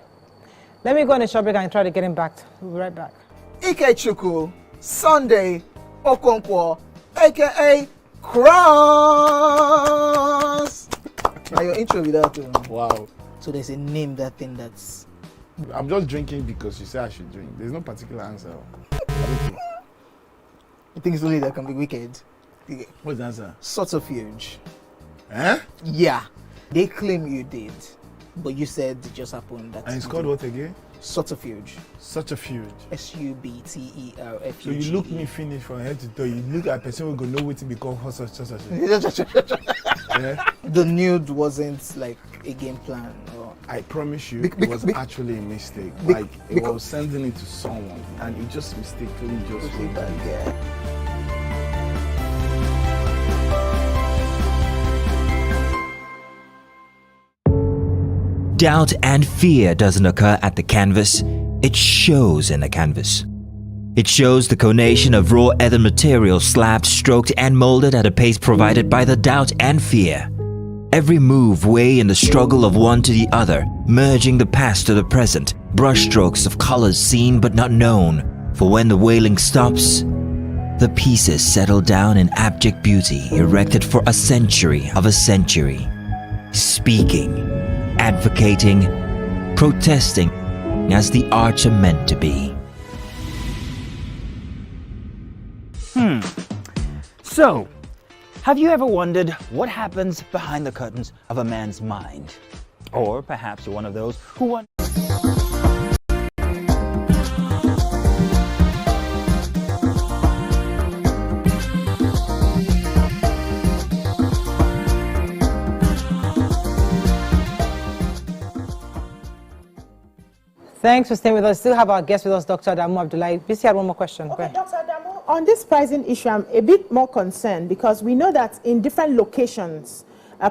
Let me go on a short break and try to get him back. We'll be right back. Ikechukwu, Sunday, Okonkwo, a.k.a. Cross. Now your intro without Wow. So there's a name that thing that's... I'm just drinking because you say I should drink. There's no particular answer. I think it's only that can be wicked. What's the answer? Subterfuge. Eh? Yeah. They claim you did, but you said it just happened. That And it's called what again? Subterfuge. Subterfuge. S-U-B-T-E-R-F-U-G. So you look me finish from head to toe. You look at a person who go know what to become for such. Yeah? The nude wasn't like a game plan. Or... I promise you, it was actually a mistake. Like it was sending it to someone, and it just mistakenly just went back. Yeah. Doubt and fear doesn't occur at the canvas, it shows in the canvas. It shows the conation of raw earthen material slabbed, stroked and molded at a pace provided by the doubt and fear. Every move way in the struggle of one to the other, merging the past to the present, brushstrokes of colors seen but not known. For when the wailing stops, the pieces settle down in abject beauty erected for a century of a century. Speaking, advocating, protesting as the arts are meant to be. So, have you ever wondered what happens behind the curtains of a man's mind? Or perhaps you're one of those who want... Thanks for staying with us. Still have our guest with us, Dr. Adamu Abdullahi. BC had one more question. Okay, Dr. Adamu, on this pricing issue, I'm a bit more concerned because we know that in different locations,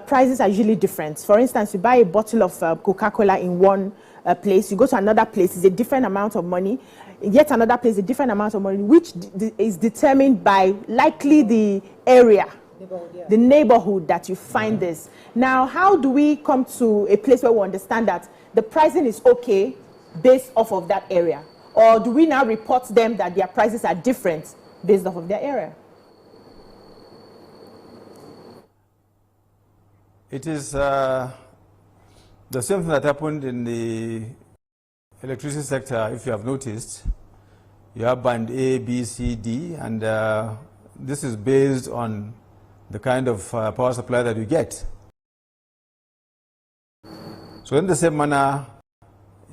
prices are usually different. For instance, you buy a bottle of Coca-Cola in one place, you go to another place, it's a different amount of money, yet another place, a different amount of money, which is determined by likely the area, the neighborhood that you find this. Now, how do we come to a place where we understand that the pricing is okay based off of that area? Or do we now report them that their prices are different based off of their area? It is the same thing that happened in the electricity sector, if you have noticed. You have band A, B, C, D, and this is based on the kind of power supply that you get. So in the same manner,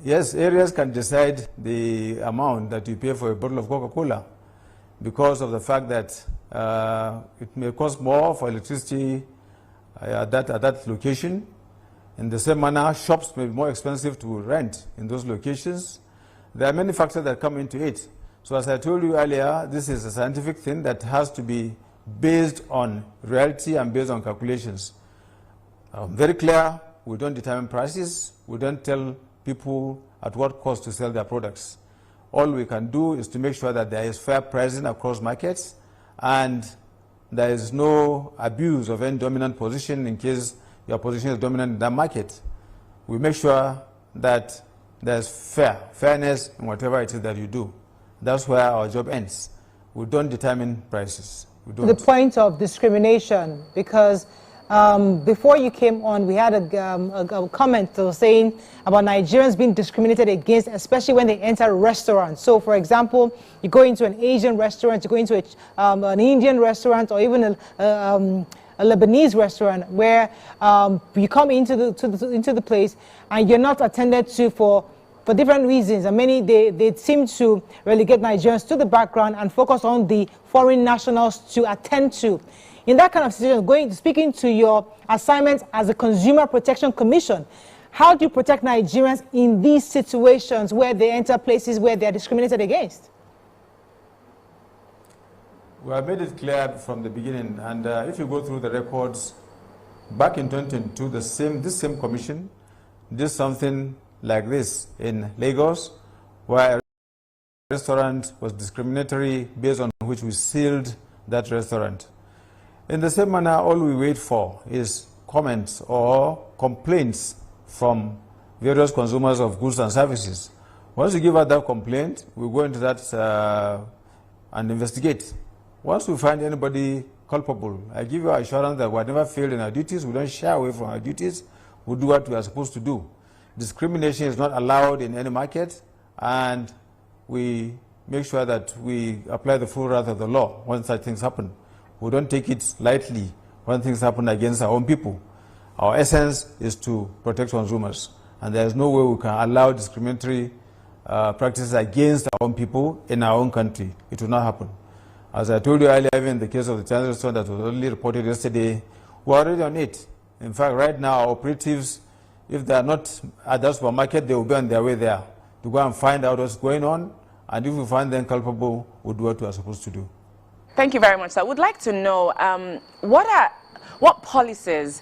yes, areas can decide the amount that you pay for a bottle of Coca-Cola because of the fact that it may cost more for electricity at that location. In the same manner, shops may be more expensive to rent in those locations. There are many factors that come into it. So as I told you earlier, this is a scientific thing that has to be based on reality and based on calculations. Very clear, we don't determine prices, we don't tell people at what cost to sell their products. All we can do is to make sure that there is fair pricing across markets and there is no abuse of any dominant position in case your position is dominant in that market. We make sure that there's fairness in whatever it is that you do. That's where our job ends. We don't determine prices. We don't. The point of discrimination, because before you came on, we had a comment saying about Nigerians being discriminated against, especially when they enter restaurants. So, for example, you go into an Asian restaurant, you go into an Indian restaurant, or even a Lebanese restaurant, where you come into the place and you're not attended to for for different reasons, and many, they seem to relegate Nigerians to the background and focus on the foreign nationals to attend to. In that kind of situation, speaking to your assignment as a Consumer Protection Commission, how do you protect Nigerians in these situations where they enter places where they are discriminated against? We have made it clear from the beginning, and if you go through the records, back in 2022, this same commission did something like this in Lagos, where a restaurant was discriminatory based on which we sealed that restaurant. In the same manner, all we wait for is comments or complaints from various consumers of goods and services. Once we give out that complaint, we go into that and investigate. Once we find anybody culpable, I give you assurance that we have never failed in our duties. We don't shy away from our duties. We do what we are supposed to do. Discrimination is not allowed in any market, and we make sure that we apply the full wrath of the law when such things happen. We don't take it lightly when things happen against our own people. Our essence is to protect consumers, and there is no way we can allow discriminatory practices against our own people in our own country. It will not happen. As I told you earlier, even in the case of the Chinese restaurant that was only reported yesterday, we're already on it. In fact, right now, our operatives, if they are not at that supermarket, they will be on their way there to go and find out what's going on, and if we find them culpable, we'll do what we are supposed to do. Thank you very much, sir. I would like to know what policies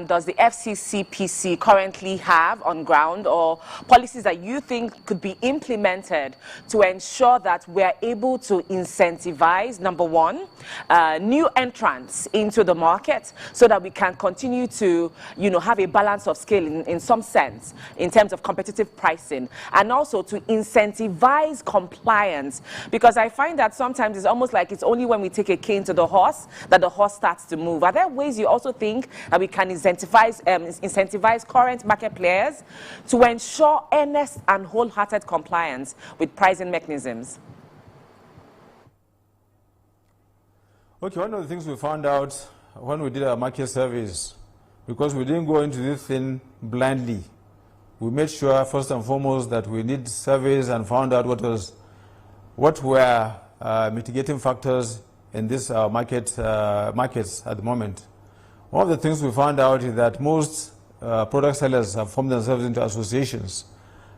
does the FCCPC currently have on ground, or policies that you think could be implemented to ensure that we're able to incentivize, number one, new entrants into the market so that we can continue to, have a balance of scale in some sense in terms of competitive pricing, and also to incentivize compliance, because I find that sometimes it's almost like it's only when we take a cane to the horse that the horse starts to move. Are there ways you also think that we can incentivize current market players to ensure earnest and wholehearted compliance with pricing mechanisms? Okay, one of the things we found out when we did our market surveys, because we didn't go into this thing blindly, we made sure first and foremost that we need surveys and found out what were mitigating factors in this markets at the moment. One of the things we found out is that most product sellers have formed themselves into associations,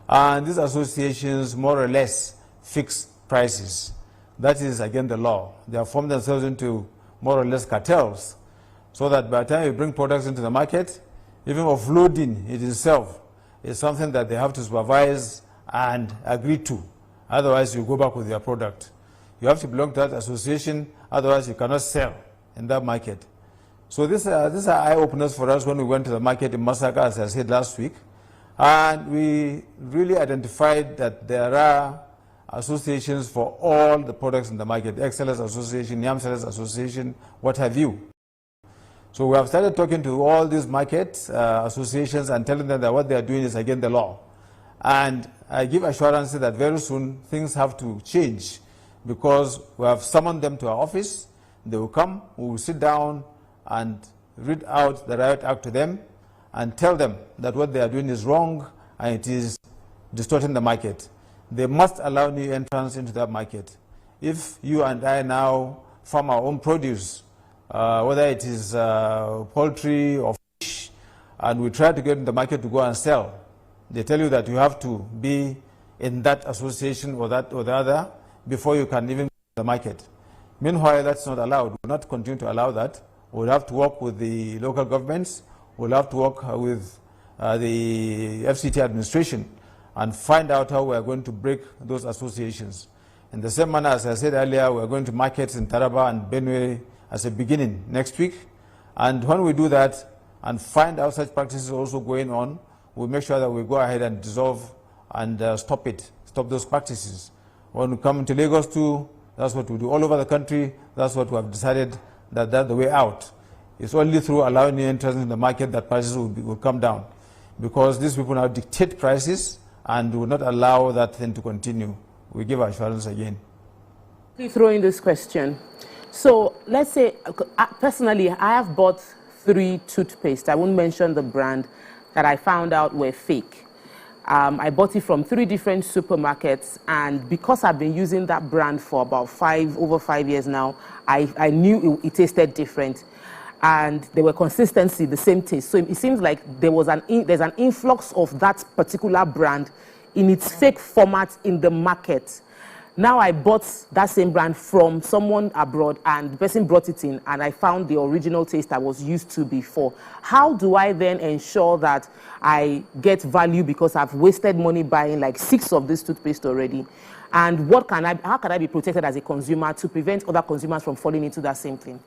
and these associations more or less fix prices. That is against the law. They have formed themselves into more or less cartels, so that by the time you bring products into the market, even offloading it itself is something that they have to supervise and agree to. Otherwise, you go back with your product. You have to belong to that association, otherwise you cannot sell in that market. So these are eye-openers for us when we went to the market in Masaka, as I said last week, and we really identified that there are associations for all the products in the market, the Egg Sellers Association, Yam Sellers Association, what have you. So we have started talking to all these market associations and telling them that what they are doing is against the law. And I give assurance that very soon things have to change, because we have summoned them to our office. They will come, we will sit down and read out the Riot Act to them and tell them that what they are doing is wrong and it is distorting the market. They must allow new entrants into that market. If you and I now farm our own produce, whether it is poultry or fish, and we try to get in the market to go and sell, they tell you that you have to be in that association or that or the other before you can even go to the market. Meanwhile, that's not allowed. We will not continue to allow that. We'll have to work with the local governments. We'll have to work with the FCT administration and find out how we're going to break those associations. In the same manner, as I said earlier, we're going to markets in Taraba and Benue as a beginning next week. And when we do that and find out such practices also going on, we'll make sure that we go ahead and dissolve and stop those practices. When we come to Lagos too, that's what we do. All over the country, that's what we have decided that that's the way out. It's only through allowing new entrants in the market that prices will come down, because these people now dictate prices and will not allow that thing to continue. We give assurance again. Let me throw in this question. So let's say, personally, I have bought 3 toothpaste. I won't mention the brand that I found out were fake. I bought it from 3 different supermarkets, and because I've been using that brand for about over 5 years now, I knew it tasted different. And there were consistency, the same taste. So it seems like there's an influx of that particular brand in its fake format in the market. Now I bought that same brand from someone abroad, and the person brought it in, and I found the original taste I was used to before. How do I then ensure that I get value, because I've wasted money buying like 6 of this toothpaste already? And how can I be protected as a consumer to prevent other consumers from falling into that same thing?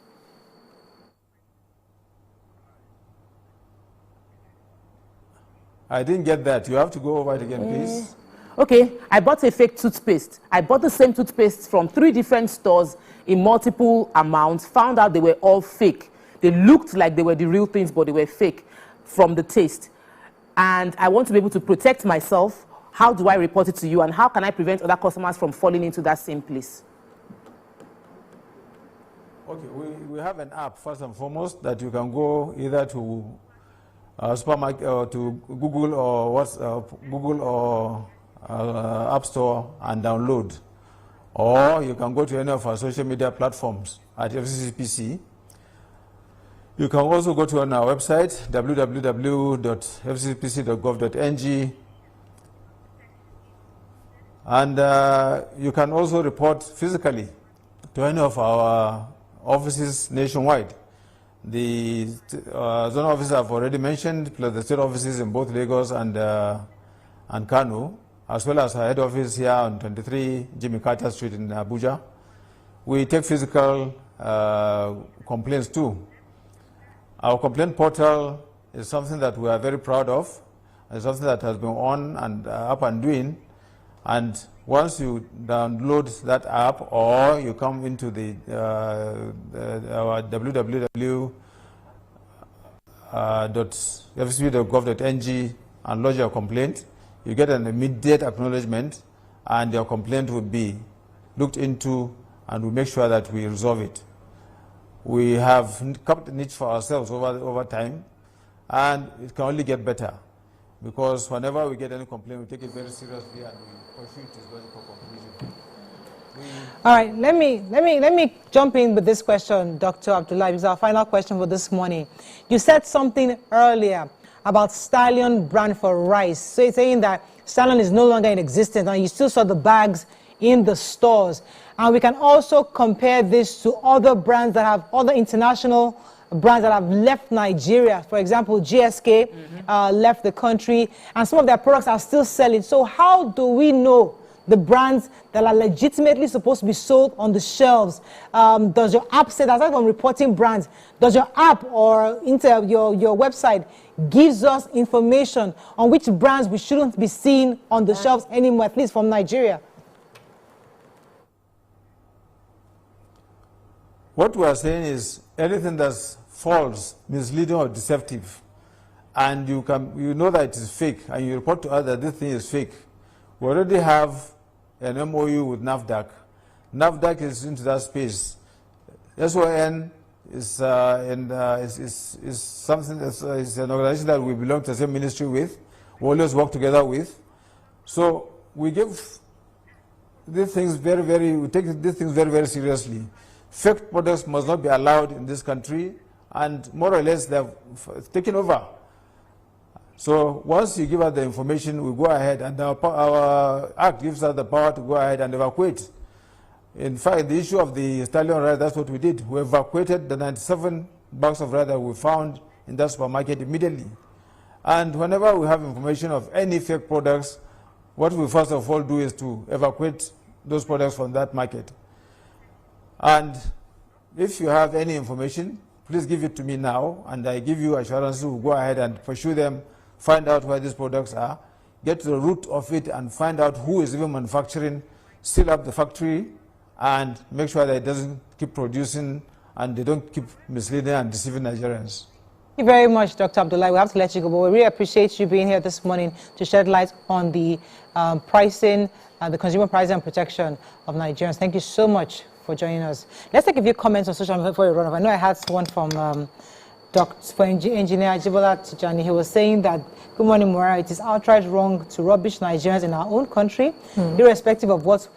I didn't get that. You have to go over it again, please. Okay, I bought a fake toothpaste. I bought the same toothpaste from 3 different stores in multiple amounts, found out they were all fake. They looked like they were the real things, but they were fake from the taste. And I want to be able to protect myself. How do I report it to you, and how can I prevent other customers from falling into that same place? Okay, we have an app, first and foremost, that you can go either to supermarket or to Google or App Store and download, or you can go to any of our social media platforms at FCCPC. You can also go to our website www.fccpc.gov.ng, and you can also report physically to any of our offices nationwide. The zone offices I've already mentioned, plus the state offices in both Lagos and Kano, as well as our head office here on 23 Jimmy Carter Street in Abuja. We take physical complaints too. Our complaint portal is something that we are very proud of. It's something that has been on and up and doing. And once you download that app, or you come into our www.fcc.gov.ng and lodge your complaint, you get an immediate acknowledgement, and your complaint will be looked into, and we make sure that we resolve it. We have kept a niche for ourselves over time, and it can only get better, because whenever we get any complaint, we take it very seriously and we pursue it to its logical conclusion. All right, let me jump in with this question, Dr. Abdullahi. This is our final question for this morning. You said something earlier about Stallion brand for rice. So you're saying that Stallion is no longer in existence, and you still saw the bags in the stores. And we can also compare this to other brands that have, other international brands that have left Nigeria. For example, GSK left the country, and some of their products are still selling. So how do we know the brands that are legitimately supposed to be sold on the shelves? Does your app say that? Aside from reporting brands, does your app or your website gives us information on which brands we shouldn't be seeing on the shelves anymore, at least from Nigeria? What we are saying is anything that's false, misleading, or deceptive, and you know that it is fake, and you report to us that this thing is fake. We already have an MOU with NAFDAC. NAFDAC is into that space. SON is something is an organization that we belong to the same ministry with. We always work together with. So we give these things we take these things very, very seriously. Fake products must not be allowed in this country, and more or less they've taken over. So once you give us the information, we go ahead, and our act gives us the power to go ahead and evacuate. In fact, the issue of the Stallion rice, that's what we did. We evacuated the 97 bags of rice that we found in that supermarket immediately. And whenever we have information of any fake products, what we first of all do is to evacuate those products from that market. And if you have any information, please give it to me now, and I give you assurances. We'll go ahead and pursue them, find out where these products are, get to the root of it, and find out who is even manufacturing, seal up the factory, and make sure that it doesn't keep producing and they don't keep misleading and deceiving Nigerians. Thank you very much, Dr. Abdullahi. We have to let you go, but we really appreciate you being here this morning to shed light on the pricing, the consumer pricing and protection of Nigerians. Thank you so much for joining us. Let's take a few comments on social media before we run off. I know I had one from For Engineer Ajibola Tijani, he was saying that, good morning, Mora, it is outright wrong to rubbish Nigerians in our own country, irrespective of what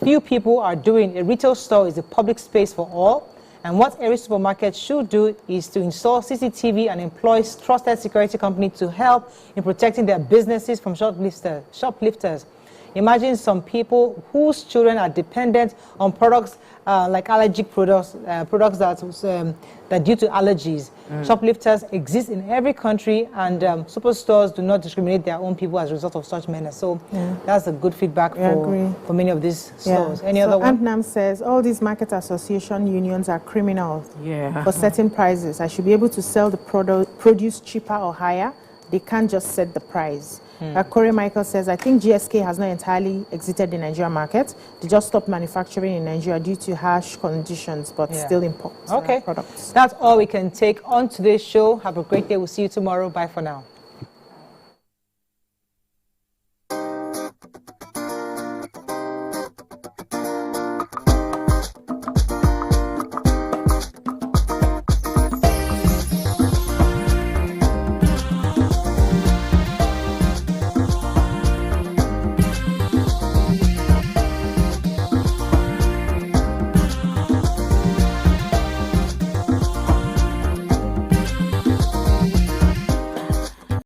few people are doing. A retail store is a public space for all, and what every supermarket should do is to install CCTV and employ trusted security company to help in protecting their businesses from shoplifters. Imagine some people whose children are dependent on products like allergic products that due to allergies. Shoplifters exist in every country, and superstores do not discriminate their own people as a result of such menace. So that's a good feedback for many of these stores. Any other one? Antnam says, all these market association unions are criminal for setting prices. I should be able to sell the produce cheaper or higher. They can't just set the price. Corey Michael says, I think GSK has not entirely exited the Nigerian market. They just stopped manufacturing in Nigeria due to harsh conditions, but still import products. That's all we can take on today's show. Have a great day. We'll see you tomorrow. Bye for now.